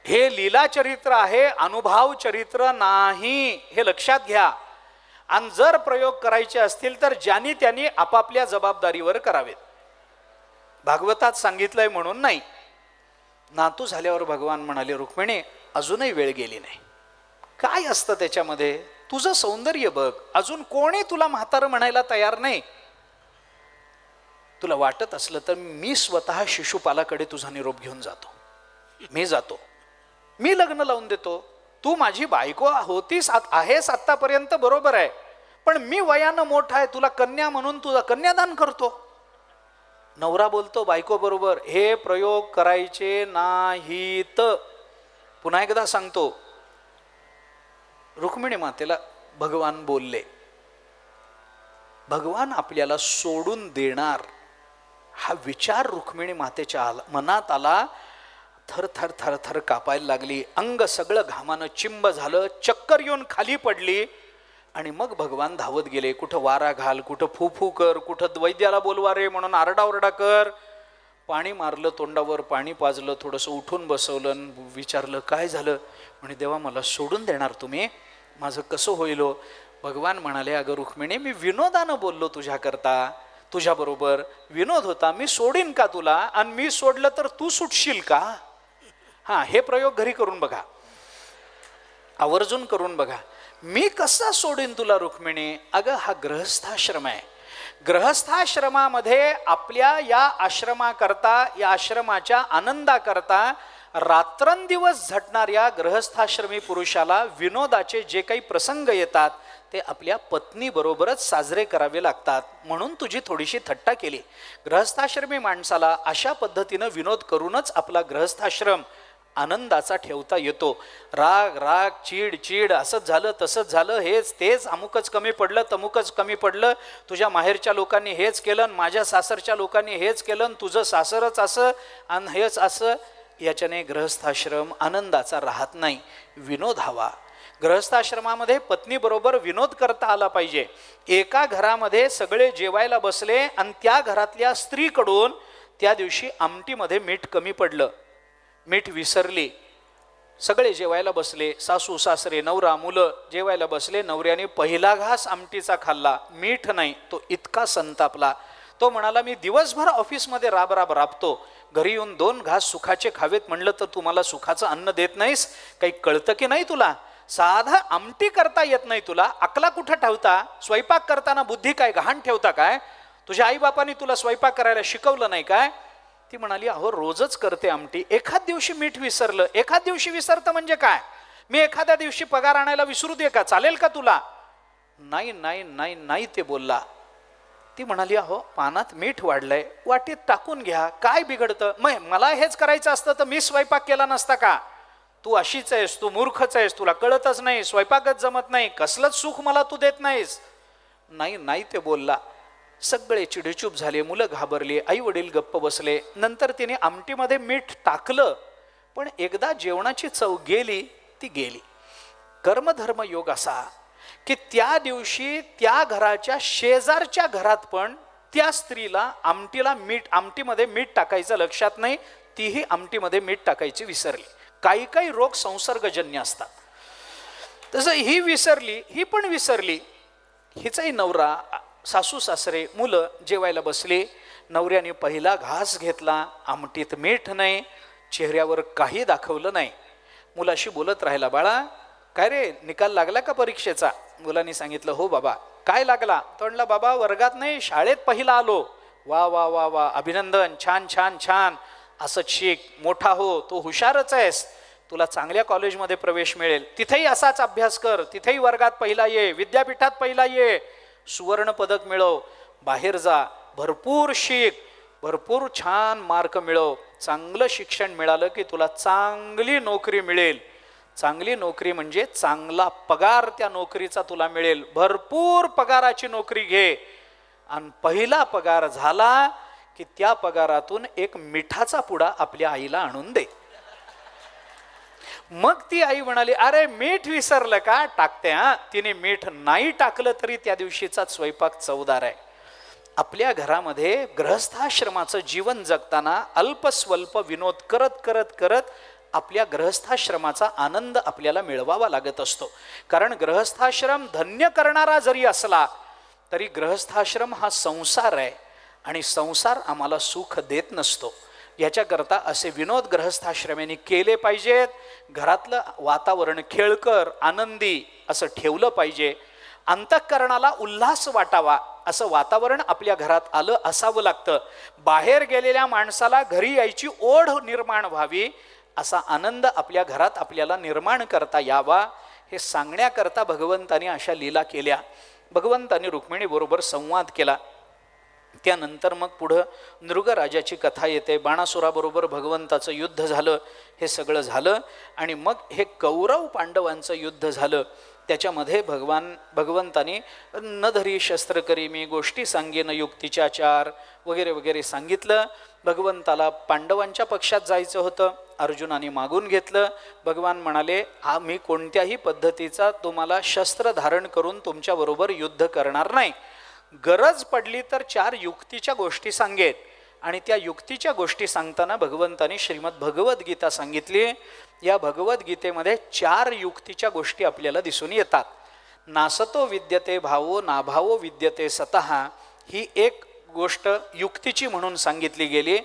हे लीला चरित्र आहे, अनुभव चरित्र नाही, हे लक्षात घ्या. आणि जर प्रयोग करायचे असतील तर ज्यांनी त्यांनी आपापल्या जबाबदारीवर करावेत. भागवतात सांगितलंय म्हणून नाही. नातू झाल्यावर भगवान म्हणाले, रुक्मिणी अजूनही वेळ गेली नाही. काय असतं त्याच्यामध्ये? तुझं सौंदर्य बघ. अजून कोणी तुला म्हातारं म्हणायला तयार नाही. तुला वाटत असलं तर मी स्वतः शिशुपालाकडे तुझा निरोप घेऊन जातो. मी जातो, मी लग्न लावून देतो. तू माझी बायको होतीस, आहेस आतापर्यंत, बरोबर आहे, पण मी वयानं मोठा आहे, तुला कन्या म्हणून तुझा कन्यादान करतो. नवरा बोलतो बायको बरोबर, हे प्रयोग करायचे नाहीत. पुन्हा एकदा सांगतो, रुक्मिणी मातेला भगवान बोलले, भगवान आपल्याला सोडून देणार हा विचार रुक्मिणी मातेच्या मनात आला. थर थर थर थर कापायला लागली. अंग सगळं घामानं चिंब झालं. चक्कर येऊन खाली पडली. आणि मग भगवान धावत गेले. कुठं वारा घाल, कुठं फू फू कर, कुठं वैद्याला बोलवा रे म्हणून आरडाओरडा कर. पाणी मारलं तोंडावर, पाणी पाजलं, थोडंसं उठून बसवलं, विचारलं काय झालं? म्हणे देवा मला सोडून देणार तुम्ही? माझं कसं होईल हो? भगवान म्हणाले, अगं रुक्मिणी मी विनोदानं बोललो तुझ्याकरता, तुझ्याबरोबर विनोद होता. मी सोडीन का तुला? आणि मी सोडलं तर तू सुटशील का? हां, हे प्रयोग घरी करून बघा, आवर्जून करून बघा. मी कसा सोडीन तुला रुक्मिणी? अगं हा गृहस्थाश्रम आहे. गृहस्थाश्रमामध्ये आपल्या या आश्रमाकरता, या आश्रमाच्या आनंदाकरता रात्रंदिवस झटणाऱ्या गृहस्थाश्रमी पुरुषाला विनोदाचे जे काही प्रसंग येतात ते आपल्या पत्नीबरोबरच साजरे करावे लागतात. म्हणून तुझी थोडीशी थट्टा केली. गृहस्थाश्रमी माणसाला अशा पद्धतीनं विनोद करूनच आपला गृहस्थाश्रम आनंदाचा ठेवता येतो. राग राग, चीड चीड, असंच झालं तसंच झालं, हेच तेच, अमुकच कमी पडलं तमुकच कमी पडलं, तुझ्या माहेरच्या लोकांनी हेच केलं, माझ्या सासरच्या लोकांनी हेच केलं, तुझं सासरच असं आणि हेच असं, याच्याने गृहस्थाश्रम आनंदाचा राहत नाही. विनोद हवा. गृहस्थाश्रमामध्ये पत्नीबरोबर विनोद करता आला पाहिजे. एका घरामध्ये सगळे जेवायला बसले आणि त्या घरातल्या स्त्रीकडून त्या दिवशी आमटीमध्ये मीठ कमी पडलं, मीठ विसरली. सगळे जेवायला बसले, सासू सासरे नवरा मुलं जेवायला बसले. नवऱ्याने पहिला घास आमटीचा खाल्ला, मीठ नाही. तो इतका संतापला. तो म्हणाला, मी दिवसभर ऑफिसमध्ये राब राबतो, घरी येऊन 2 घास सुखाचे खावेत म्हणलं तर तू मला सुखाचं अन्न देत नाहीस. काही कळतं की नाही तुला? साधा आमटी करता येत नाही तुला? अकला कुठं ठेवता? स्वयंपाक करताना बुद्धी काय गहाण ठेवता काय? तुझ्या आईबापांनी तुला स्वयंपाक करायला शिकवलं नाही काय? ती म्हणाली, अहो रोजच करते आमटी, एखाद दिवशी मीठ विसरलं. एखाद दिवशी विसरतं म्हणजे काय? मी एखाद्या दिवशी पगार आणायला विसरू दे का? चालेल का तुला? नाही नाही नाही नाही ते बोलला. ती म्हणाली, अहो पानात मीठ वाढलंय, वाटीत टाकून घ्या, काय बिघडतं? मग मला हेच करायचं असतं तर मी स्वयंपाक केला नसता का? तू अशीच आहेस, तू मूर्खच आहेस, तुला कळतच नाही, स्वयंपाकच जमत नाही, कसलंच सुख मला तू देत नाहीस. नाही नाही ते बोलला. सगळे चिडीचूप झाले, मुलं घाबरली, आई वडील गप्प बसले. नंतर तिने आमटीमध्ये मीठ टाकलं, पण एकदा जेवणाची चव गेली ती गेली. कर्मधर्म योग असा की त्या दिवशी त्या घराच्या शेजारच्या घरात पण त्या स्त्रीला आमटीमध्ये मीठ टाकायचं लक्षात नाही, तीही आमटीमध्ये मीठ टाकायची विसरली. काही काही रोग संसर्गजन्य असतात. तसं ही विसरली, ही पण विसरली. हिचाही नवरा, सासू सासरे मुलं जेवायला बसले. नवऱ्याने पहिला घास घेतला, आमटीत मीठ नाही, चेहऱ्यावर काही दाखवलं नाही. मुलाशी बोलत राहिला, बाळा काय रे निकाल लागला का परीक्षेचा? मुलांनी सांगितलं, हो बाबा. काय लागला? तो म्हणला, बाबा वर्गात नाही शाळेत पहिला आलो. वा वा वा वा, अभिनंदन, छान छान छान, असंच शिक, मोठा हो, तू हुशारच आहेस, तुला चांगल्या कॉलेजमध्ये प्रवेश मिळेल, तिथेही असाच अभ्यास कर, तिथेही वर्गात पहिला ये, विद्यापीठात पहिला ये, सुवर्ण पदक मिळव, बाहेर जा, भरपूर शिक, भरपूर छान मार्क मिळव, चांगलं शिक्षण मिळालं की तुला चांगली नोकरी मिळेल, चांगली नोकरी म्हणजे चांगला पगार त्या नोकरीचा तुला मिळेल, भरपूर पगाराची नोकरी घे आणि पहिला पगार झाला की त्या पगारातून एक मिठाचा पुडा आपल्या आईला आणून दे. मग ती आई म्हणाली, अरे मीठ विसरलं का, टाकते हा. तिने मीठ नाही टाकलं तरी त्या दिवशीचा स्वयंपाक चवदार आहे. आपल्या घरामध्ये गृहस्थाश्रमाचं जीवन जगताना अल्पस्वल्प विनोद करत करत करत आपल्या गृहस्थाश्रमाचा आनंद आपल्याला मिळवावा लागत असतो. कारण गृहस्थाश्रम धन्य करणारा जरी असला तरी गृहस्थाश्रम हा संसार आहे आणि संसार आम्हाला सुख देत नसतो. याच्याकरता असे विनोद गृहस्थाश्रमांनी केले पाहिजेत. घरातलं वातावरण खेळकर आनंदी असं ठेवलं पाहिजे. अंतःकरणाला उल्हास वाटावा असं वातावरण आपल्या घरात आलं असावं लागतं. बाहेर गेलेल्या माणसाला घरी यायची ओढ निर्माण व्हावी असा आनंद आपल्या घरात आपल्याला निर्माण करता यावा हे सांगण्याकरता भगवंतानी अशा लीला केल्या. भगवंतानी रुक्मिणी बरोबर संवाद केला. त्यानंतर मग पुढं नृगराजाची कथा येते. बाणासुराबरोबर भगवंताचं युद्ध झालं. हे सगळं झालं आणि मग हे कौरव पांडवांचं युद्ध झालं. त्याच्यामध्ये भगवंतानी न धरी शस्त्र करी मी गोष्टी सांगेन युक्तीच्या चार वगैरे वगैरे सांगितलं. भगवंताला पांडवांच्या पक्षात जायचं होतं. अर्जुनाने मागून घेतलं. भगवान म्हणाले, मी कोणत्याही पद्धतीचा तुम्हाला शस्त्र धारण करून तुमच्याबरोबर युद्ध करणार नाही. गरज पडली तर 4 युक्तीच्या गोष्टी सांगेन. आणि त्या युक्तीच्या गोष्टी सांगताना भगवंतानी श्रीमद भगवद्गीता सांगितली. या भगवद्गीतेमध्ये 4 युक्तीच्या गोष्टी आपल्याला दिसून येतात. नासतो विद्यते भावो नाभावो विद्यते सतः ही एक गोष्ट युक्तीची म्हणून सांगितली गेली.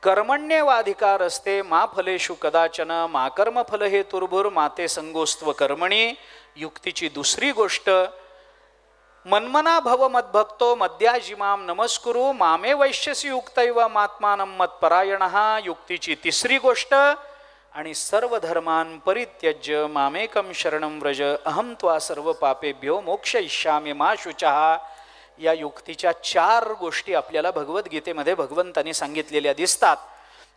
कर्मण्येवाधिकार असते मा फलेषु कदाचन मा कर्मफल हे तुर्भुर माते संगोस्त्व कर्मणी. युक्तीची दुसरी गोष्ट मन्मना भव मद्भक्तो मद्याजिमाम नमस्कुरु मामे वैश्यसी युक्तैव मात्मानं मत्परायणः. युक्तीची तिसरी गोष्ट आणि सर्व धर्मान् परित्यज्य मामेकं शरणं व्रज अहं त्वा सर्व पापेभ्यो मोक्षयिष्यामि मा शुचः. या युक्तीच्या 4 गोष्टी आपल्याला भगवद्गीतेमध्ये भगवंतानी सांगितलेल्या दिसतात.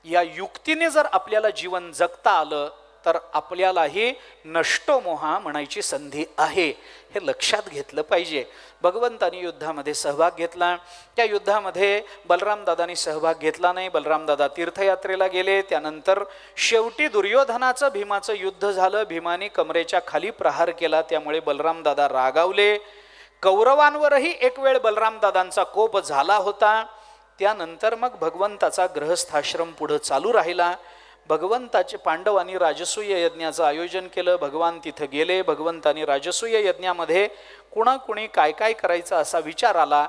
या युक्तीने जर आपल्याला जीवन जगता आलं तर आपल्यालाही नष्टो मोहा म्हणायची संधी आहे हे लक्षात घेतलं पाहिजे. भगवंतानी युद्धामध्ये सहभाग घेतला. त्या युद्धामध्ये बलरामदादांनी सहभाग घेतला नाही. बलरामदादा तीर्थयात्रेला गेले. त्यानंतर शेवटी दुर्योधनाचं भीमाचं युद्ध झालं. भीमाने कमरेच्या खाली प्रहार केला. त्यामुळे बलरामदादा रागावले. कौरवांवरही एक वेळ बलरामदादांचा कोप झाला होता. त्यानंतर मग भगवंताचा गृहस्थाश्रम पुढं चालू राहिला. भगवंताचे पांडवांनी राजसूय यज्ञाचं आयोजन केलं. भगवान तिथं गेले. भगवंतानी राजसूय यज्ञामध्ये कुणाकुणी काय काय करायचं असा विचार आला.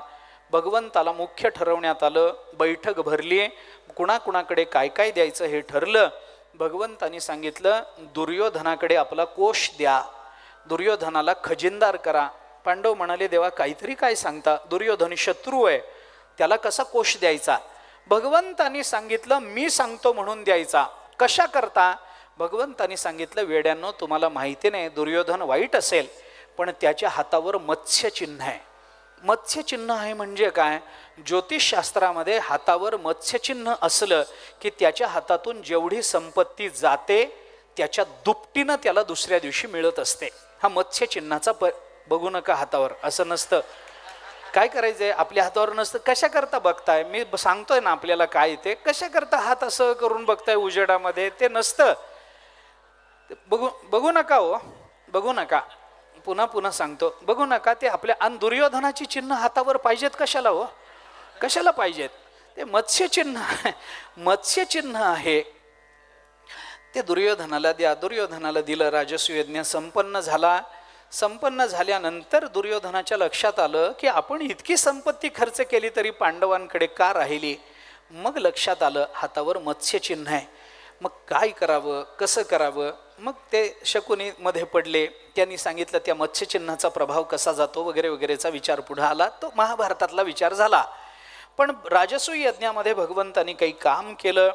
भगवंताला मुख्य ठरवण्यात आलं. बैठक भरली. कुणाकुणाकडे काय काय द्यायचं हे ठरलं. भगवंतानी सांगितलं दुर्योधनाकडे आपला कोश द्या, दुर्योधनाला खजिनदार करा. पांडव म्हणाले, देवा काहीतरी काय सांगता, दुर्योधन शत्रू आहे, त्याला कसा कोश द्यायचा. भगवंतानी सांगितलं मी सांगतो म्हणून द्यायचा. कशा करता. भगवंतानी सांगितलं वेड्यांनो तुम्हाला माहिती नाही दुर्योधन वाईट असेल पण त्याच्या हातावर मत्स्यचिन्ह आहे. मत्स्यचिन्ह आहे म्हणजे काय, ज्योतिषशास्त्रामध्ये हातावर मत्स्यचिन्ह असलं की त्याच्या हातातून जेवढी संपत्ती जाते त्याच्या दुपटीनं त्याला दुसऱ्या दिवशी मिळत असते. हा मत्स्यचिन्हाचा बघू नका हातावर, असं नसतं. काय करायचंय आपल्या हातावर नसतं. कशा करता बघताय, मी सांगतोय ना आपल्याला काय ते, कशा करता हात असं करून बघताय उजेडामध्ये, ते नसतं. बघू नका हो, बघू नका. पुन्हा पुन्हा सांगतो बघू नका. ते आपल्या आणि दुर्योधनाची चिन्ह हातावर पाहिजेत कशाला हो, कशाला पाहिजेत. ते मत्स्यचिन्ह, मत्स्यचिन्ह आहे ते दुर्योधनाला द्या. दुर्योधनाला दिलं. राजसूय यज्ञ संपन्न झाला. संपन्न झाल्यानंतर दुर्योधनाच्या लक्षात आलं की आपण इतकी संपत्ती खर्च केली तरी पांडवांकडे का राहिली. मग लक्षात आलं हातावर मत्स्यचिन्ह आहे. मग काय करावं, कसं करावं. मग ते शकुनीमध्ये पडले. त्यांनी सांगितलं त्या मत्स्यचिन्हाचा प्रभाव कसा जातो वगैरे वगैरेचा विचार पुढे आला. तो महाभारतातला विचार झाला. पण राजसूय यज्ञामध्ये भगवंतानी काही काम केलं.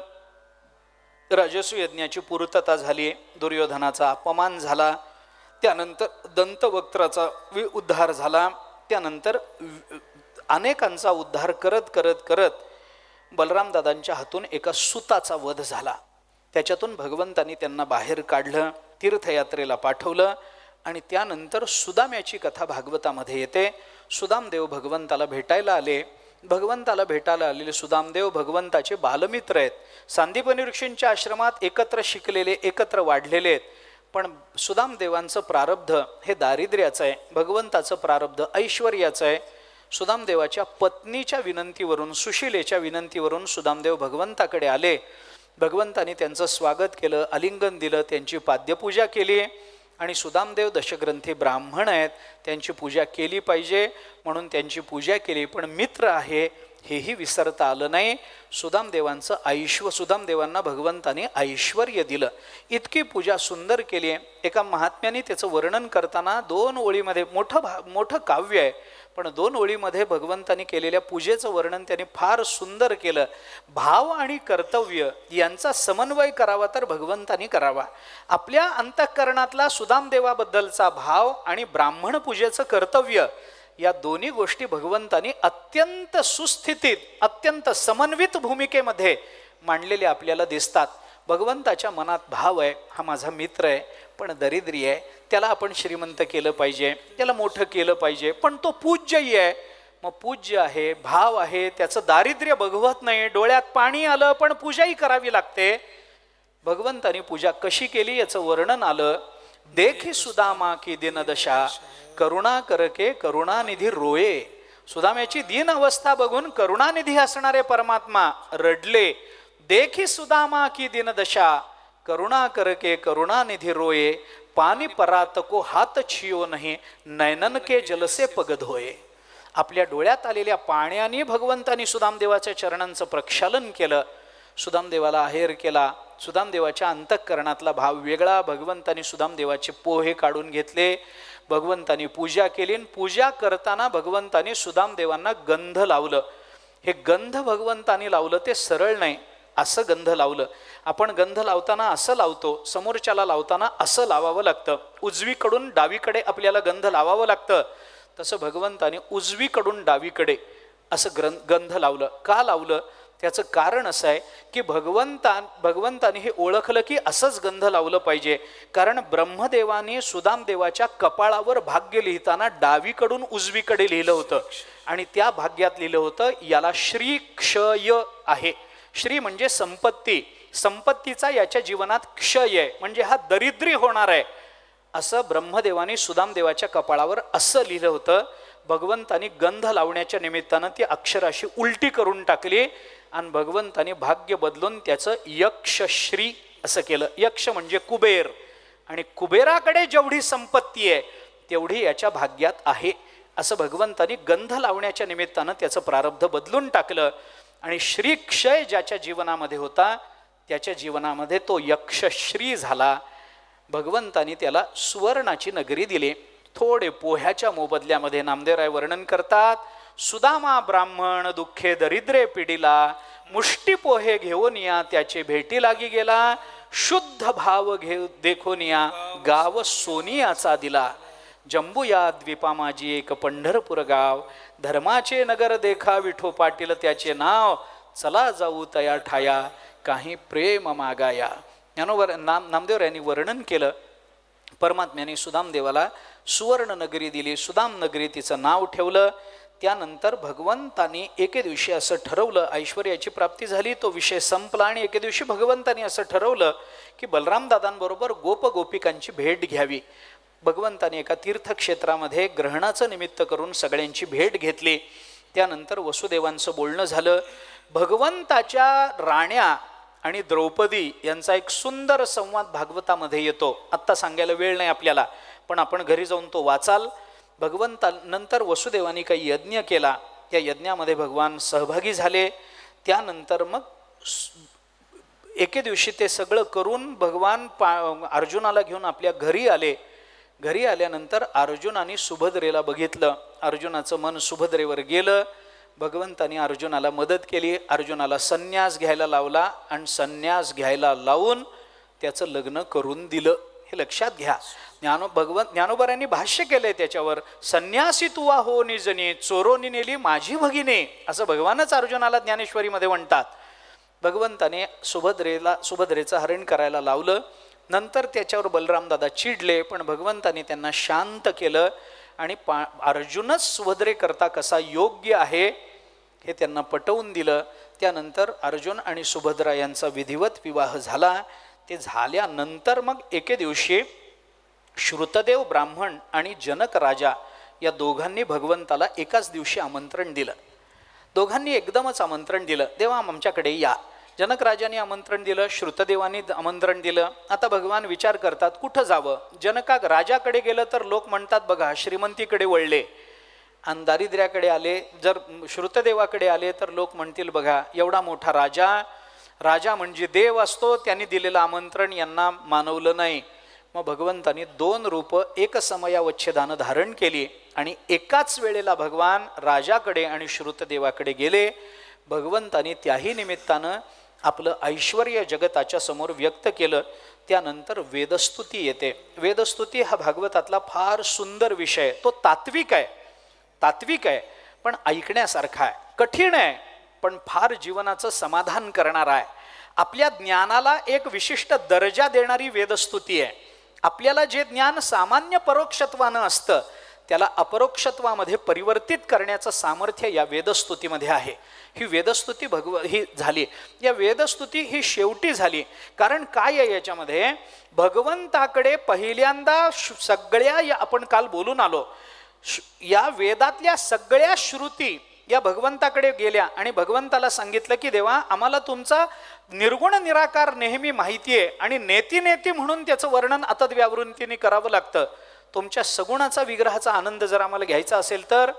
राजसूय यज्ञाची पूर्तता झाली. दुर्योधनाचा अपमान झाला. त्यानंतर दंतवक्त्राचा उद्धार झाला. त्यानंतर अनेकांचा उद्धार करत करत करत बलरामदादांच्या हातून एका सुताचा वध झाला. त्याच्यातून भगवंतानी त्यांना बाहेर काढलं. तीर्थयात्रेला पाठवलं. आणि त्यानंतर सुदाम्याची कथा भागवतामध्ये येते. सुदामदेव भगवंताला भेटायला आले. भगवंताला भेटायला आलेले सुदामदेव भगवंताचे बालमित्र आहेत. सांदीपनी ऋषींच्या आश्रमात एकत्र शिकलेले, एकत्र वाढलेले आहेत. पण सुदामदेवांचं प्रारब्ध हे दारिद्र्याचं आहे, भगवंताचं प्रारब्ध ऐश्वर्याचं आहे. सुदामदेवाच्या पत्नीच्या विनंतीवरून, सुशीलेच्या विनंतीवरून सुदामदेव भगवंताकडे आले. भगवंताने त्यांचं स्वागत केलं, आलिंगन दिलं, त्यांची पाद्यपूजा केली. आणि सुदामदेव दशग्रंथी ब्राह्मण आहेत, त्यांची पूजा केली पाहिजे म्हणून त्यांची पूजा केली. पण मित्र आहे हेही विसरता आलं नाही. सुदामदेवांना भगवंताने ऐश्वर्य दिलं. इतकी पूजा सुंदर केली आहे. एका महात्म्याने त्याचं वर्णन करताना 2 ओळीमध्ये, मोठं काव्य आहे, पण 2 ओळीमध्ये भगवंतानी केलेल्या पूजेचं वर्णन त्यांनी फार सुंदर केलं. भाव आणि कर्तव्य यांचा समन्वय करावा तर भगवंतानी करावा. आपल्या अंतःकरणातला सुदामदेवाबद्दलचा भाव आणि ब्राह्मण पूजेचं कर्तव्य या दोन्ही गोष्टी भगवंतानी अत्यंत सुस्थितीत, अत्यंत समन्वित भूमिकेमध्ये मांडलेले आपल्याला दिसतात. भगवंताच्या मनात भाव आहे, हा माझा मित्र आहे पण दरिद्री आहे, त्याला आपण श्रीमंत केलं पाहिजे, त्याला मोठं केलं पाहिजे, पण तो पूज्यही आहे. मग पूज्य आहे, भाव आहे, त्याचं दारिद्र्य बघवत नाही, डोळ्यात पाणी आलं पण पूजाही करावी लागते. भगवंतानी पूजा कशी केली याचं वर्णन आलं. देखी सुदामा की दिनदशा, करुणा करके करुणानिधी रोये. सुदाम्याची दीन अवस्था बघून करुणानिधी असणारे परमात्मा रडले. देखी सुदामा की दिनदशा, करुणा करके करुणानिधी रोये. पानी परात को हात छियो नहीं, नैनन के जलसे पगद होये. आपल्या डोळ्यात आलेल्या पाण्याने भगवंतानी सुदामदेवाच्या चरणांचं प्रक्षालन केलं. सुदामदेवाला आहेर केला. सुदामदेवाच्या अंतःकरणातला भाव वेगळा. भगवंतानी सुदामदेवाचे पोहे काढून घेतले. भगवंतानी पूजा केली. पूजा करताना भगवंतानी सुदामदेवांना गंध लावलं. हे गंध भगवंतानी लावलं ते सरळ नाही, असं गंध लावलं. आपण गंध लावताना असं लावतो, समोरच्याला लावताना असं लावावं लागतं. उजवीकडून डावीकडे आपल्याला गंध लावावं लागतं. तसं भगवंतानी उजवीकडून डावीकडे असं गंध लावलं. का लावलं? त्याचं कारण असं आहे की भगवंताने हे ओळखलं की असंच गंध लावलं पाहिजे. कारण ब्रह्मदेवाने सुदामदेवाच्या कपाळावर भाग्य लिहिताना डावीकडून उजवीकडे लिहिलं होतं आणि त्या भाग्यात लिहिलं होतं याला श्री क्षय आहे. श्री म्हणजे संपत्ती, संपत्तीचा याच्या जीवनात क्षय आहे म्हणजे हा दरिद्री होणार आहे, असं ब्रह्मदेवाने सुदामदेवाच्या कपाळावर असं लिहिलं होतं. भगवंतानी गंध लावण्याच्या निमित्तानं ती अक्षराशी उलटी करून टाकली आणि भगवंतानी भाग्य बदलून त्याचं यक्षश्री असं केलं. यक्ष म्हणजे कुबेर, आणि कुबेराकडे जेवढी संपत्ती आहे तेवढी याच्या भाग्यात आहे असं भगवंतानी गंध लावण्याच्या निमित्तानं त्याचं प्रारब्ध बदलून टाकलं. आणि श्रीक्षय ज्याच्या जीवनामध्ये होता त्याच्या जीवनामध्ये तो यक्षश्री झाला. भगवंतानी त्याला सुवर्णाची नगरी दिली. थोडे पोह्याच्या मोबदल्यामध्ये नामदेवराय वर्णन करतात. सुदामा ब्राह्मण दुःखे दरिद्रे पिढीला, मुष्टी पोहे घेऊन या त्याचे भेटी लागी गेला. शुद्ध भाव देखून या गाव सोनियाचा दिला. जंबुया द्वीपा माझी एक पंढरपूर गाव, धर्माचे नगर देखा विठो पाटील त्याचे नाव. चला जाऊ तया ठाया काही प्रेम मागाया. नामदेवरायांनी वर्णन केलं. परमात्म्याने सुदामदेवाला सुवर्ण नगरी दिली, सुदाम नगरी तिचं नाव ठेवलं. त्यानंतर भगवंतानी एके दिवशी असं ठरवलं, ऐश्वर्याची प्राप्ती झाली, तो विषय संपला. आणि एके दिवशी भगवंतानी असं ठरवलं की बलराम दादांबरोबर गोपिकांची भेट घ्यावी. भगवंतानी एका तीर्थक्षेत्रामध्ये ग्रहणाचं निमित्त करून सगळ्यांची भेट घेतली. त्यानंतर वसुदेवांचं बोलणं झालं. भगवंताच्या राण्या आणि द्रौपदी यांचा एक सुंदर संवाद भागवतामध्ये येतो. आत्ता सांगायला वेळ नाही आपल्याला, पण आपण घरी जाऊन तो वाचाल. भगवंतानंतर वसुदेवानी काही यज्ञ केला, त्या यज्ञामध्ये भगवान सहभागी झाले. त्यानंतर मग एके दिवशी ते सगळं करून भगवान अर्जुनाला घेऊन आपल्या घरी आले. घरी आल्यानंतर अर्जुनाने सुभद्रेला बघितलं. अर्जुनाचं मन सुभद्रेवर गेलं. भगवंतानी अर्जुनाला मदत केली. अर्जुनाला संन्यास घ्यायला लावला आणि संन्यास घ्यायला लावून त्याचं लग्न करून दिलं. हे लक्षात घ्या. ज्ञानोबारांनी भाष्य केलंय त्याच्यावर. संन्यासी तुवा हो निजनी, चोरोनी नेली माझी भगिनी, असं भगवानच अर्जुनाला ज्ञानेश्वरीमध्ये म्हणतात. भगवंताने सुभद्रेचं हरण करायला लावलं. नंतर त्याच्यावर बलरामदादा चिडले, पण भगवंतानी त्यांना शांत केलं आणि अर्जुनच सुभद्रे करता कसा योग्य आहे हे त्यांना पटवून दिलं. त्यानंतर अर्जुन आणि सुभद्रा यांचा विधिवत विवाह झाला. ते झाल्यानंतर मग एके दिवशी श्रुतदेव ब्राह्मण आणि जनक राजा या दोघांनी भगवंताला एकाच दिवशी आमंत्रण दिलं. दोघांनी एकदमच आमंत्रण दिलं, देवा आमच्याकडे या. जनक राजाने आमंत्रण दिलं, श्रुतदेवानी आमंत्रण दिलं. आता भगवान विचार करतात कुठं जावं. जनका राजाकडे गेलं तर लोक म्हणतात बघा श्रीमंतीकडे वळले, आणि दारिद्र्याकडे आले. जर श्रुतदेवाकडे आले तर लोक म्हणतील बघा एवढा मोठा राजा म्हणजे देव असतो, त्यांनी दिलेलं आमंत्रण यांना मानवलं नाही. मग भगवंतानी 2 रूपं एकसमयावच्छेदानं धारण केली आणि एकाच वेळेला भगवान राजाकडे आणि श्रुतदेवाकडे गेले. भगवंतानी त्याही निमित्तानं आपलं ऐश्वर्य जगताच्या समोर व्यक्त केलं. त्यानंतर वेदस्तुती येते. वेदस्तुती हा भागवतातला फार सुंदर विषय. तो तात्विक आहे पण ऐकण्यासारखा आहे. कठीण आहे पण फार जीवनाचं समाधान करणारा आहे. आपल्या ज्ञानाला एक विशिष्ट दर्जा देणारी वेदस्तुती आहे. आपल्याला जे ज्ञान सामान्य परोक्षत्वानं असतं त्याला अपरोक्षत्वामध्ये परिवर्तित करण्याचं सामर्थ्य या वेदस्तुतीमध्ये आहे. ही वेदस्तुती ही झाली. या वेदस्तुती ही शेवटी झाली. कारण काय आहे याच्यामध्ये, भगवंताकडे पहिल्यांदा सगळ्या आपण काल बोलून आलो, या वेदातल्या सगळ्या श्रुती या भगवंताकडे गेल्या आणि भगवंताला सांगितलं की देवा आम्हाला तुमचा निर्गुण निराकार नेहमी माहिती आहे आणि नेती म्हणून त्याचं वर्णन अतद व्यावृत्तीने करावं लागतं. तुमच्या सगुणाचा विग्रहाचा आनंद जर आम्हाला घ्यायचा असेल तर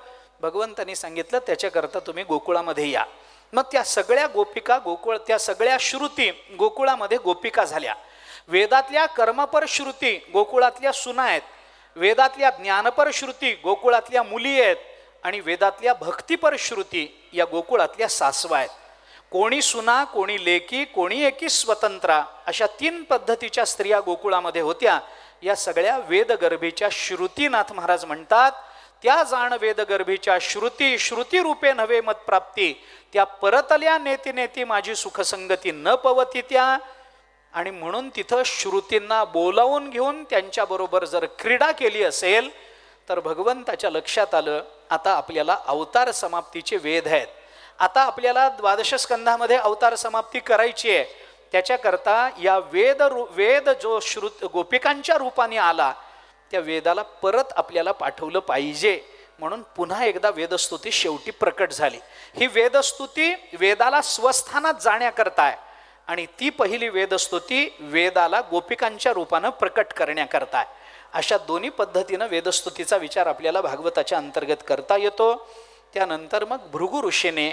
भगवंतांनी सांगितलं त्याच्याकरता तुम्ही गोकुळामध्ये या. मग त्या सगळ्या गोपिका त्या सगळ्या श्रुती गोकुळामध्ये गोपिका झाल्या. वेदातल्या कर्मपर श्रुती गोकुळातल्या सुना आहेत, वेदातल्या ज्ञानपर श्रुती गोकुळातल्या मुली आहेत आणि वेदातल्या भक्तिपर श्रुती या गोकुळातल्या सासवा आहेत. कोणी सुना, कोणी लेकी, कोणी एकी स्वतंत्रा, अशा 3 पद्धतीच्या स्त्रिया गोकुळामध्ये होत्या. या सगळ्या वेदगर्भीच्या श्रुतीनाथ महाराज म्हणतात, त्या जाण वेदगर्भीच्या श्रुती रूपे नव्हे मतप्राप्ती, त्या परतल्या नेती माझी सुखसंगती न पवती त्या. आणि म्हणून तिथं श्रुतींना बोलावून घेऊन त्यांच्याबरोबर जर क्रीडा केली असेल तर भगवंताच्या लक्षात आलं आता आपल्याला अवतार समाप्तीचे वेद आहेत. आता आपल्याला 12 स्कंधामध्ये अवतार समाप्ती करायची आहे. त्याच्याकरता या वेद जो गोपिकांच्या रूपाने आला त्या वेदाला परत आपल्याला पाठवलं पाहिजे. म्हणून पुन्हा एकदा वेदस्तुती शेवटी प्रकट झाली. ही वेदस्तुती वेदाला स्वस्थानात जाण्याकरता आहे आणि ती पहिली वेदस्तुती वेदाला गोपिकांच्या रूपानं प्रकट करण्याकरता आहे. अशा दोन्ही पद्धतीनं वेदस्तुतीचा विचार आपल्याला भागवताच्या अंतर्गत करता येतो. त्यानंतर मग भृगु ऋषीने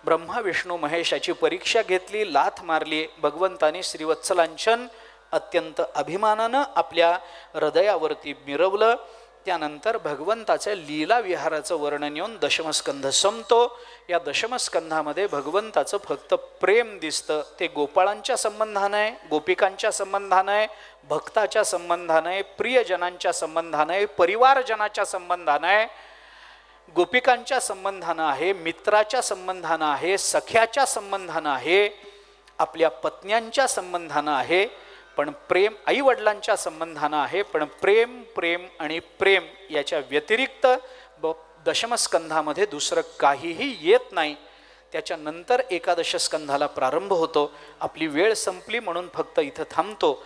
ब्रह्मा विष्णू महेशाची परीक्षा घेतली, लाथ मारली. भगवंतानी श्रीवत्सलांचन अत्यंत अभिमानानं आपल्या हृदयावरती मिरवलं. त्यानंतर भगवंताच्या लीला विहाराचं वर्णन येऊन दशमस्कंध संपतो. या दशमस्कंधामध्ये भगवंताचं फक्त प्रेम दिसतं. ते गोपाळांच्या संबंधानं आहे, गोपिकांच्या संबंधानं आहे, भक्ताच्या संबंधानं आहे, प्रियजनांच्या संबंधानं आहे, परिवारजनाच्या संबंधानं आहे, गोपिकांच्या संबंधानं आहे, मित्राच्या संबंधानं आहे, सख्याच्या संबंधानं आहे, आपल्या पत्न्यांच्या संबंधानं आहे. पण प्रेम आईवडिलांच्या संबंधानं आहे. पण प्रेम आणि प्रेम याच्या व्यतिरिक्त दशमस्कंधामध्ये दुसरं काहीही येत नाही. त्याच्यानंतर 11 स्कंधाला प्रारंभ होतो. आपली वेळ संपली म्हणून फक्त इथं थांबतो.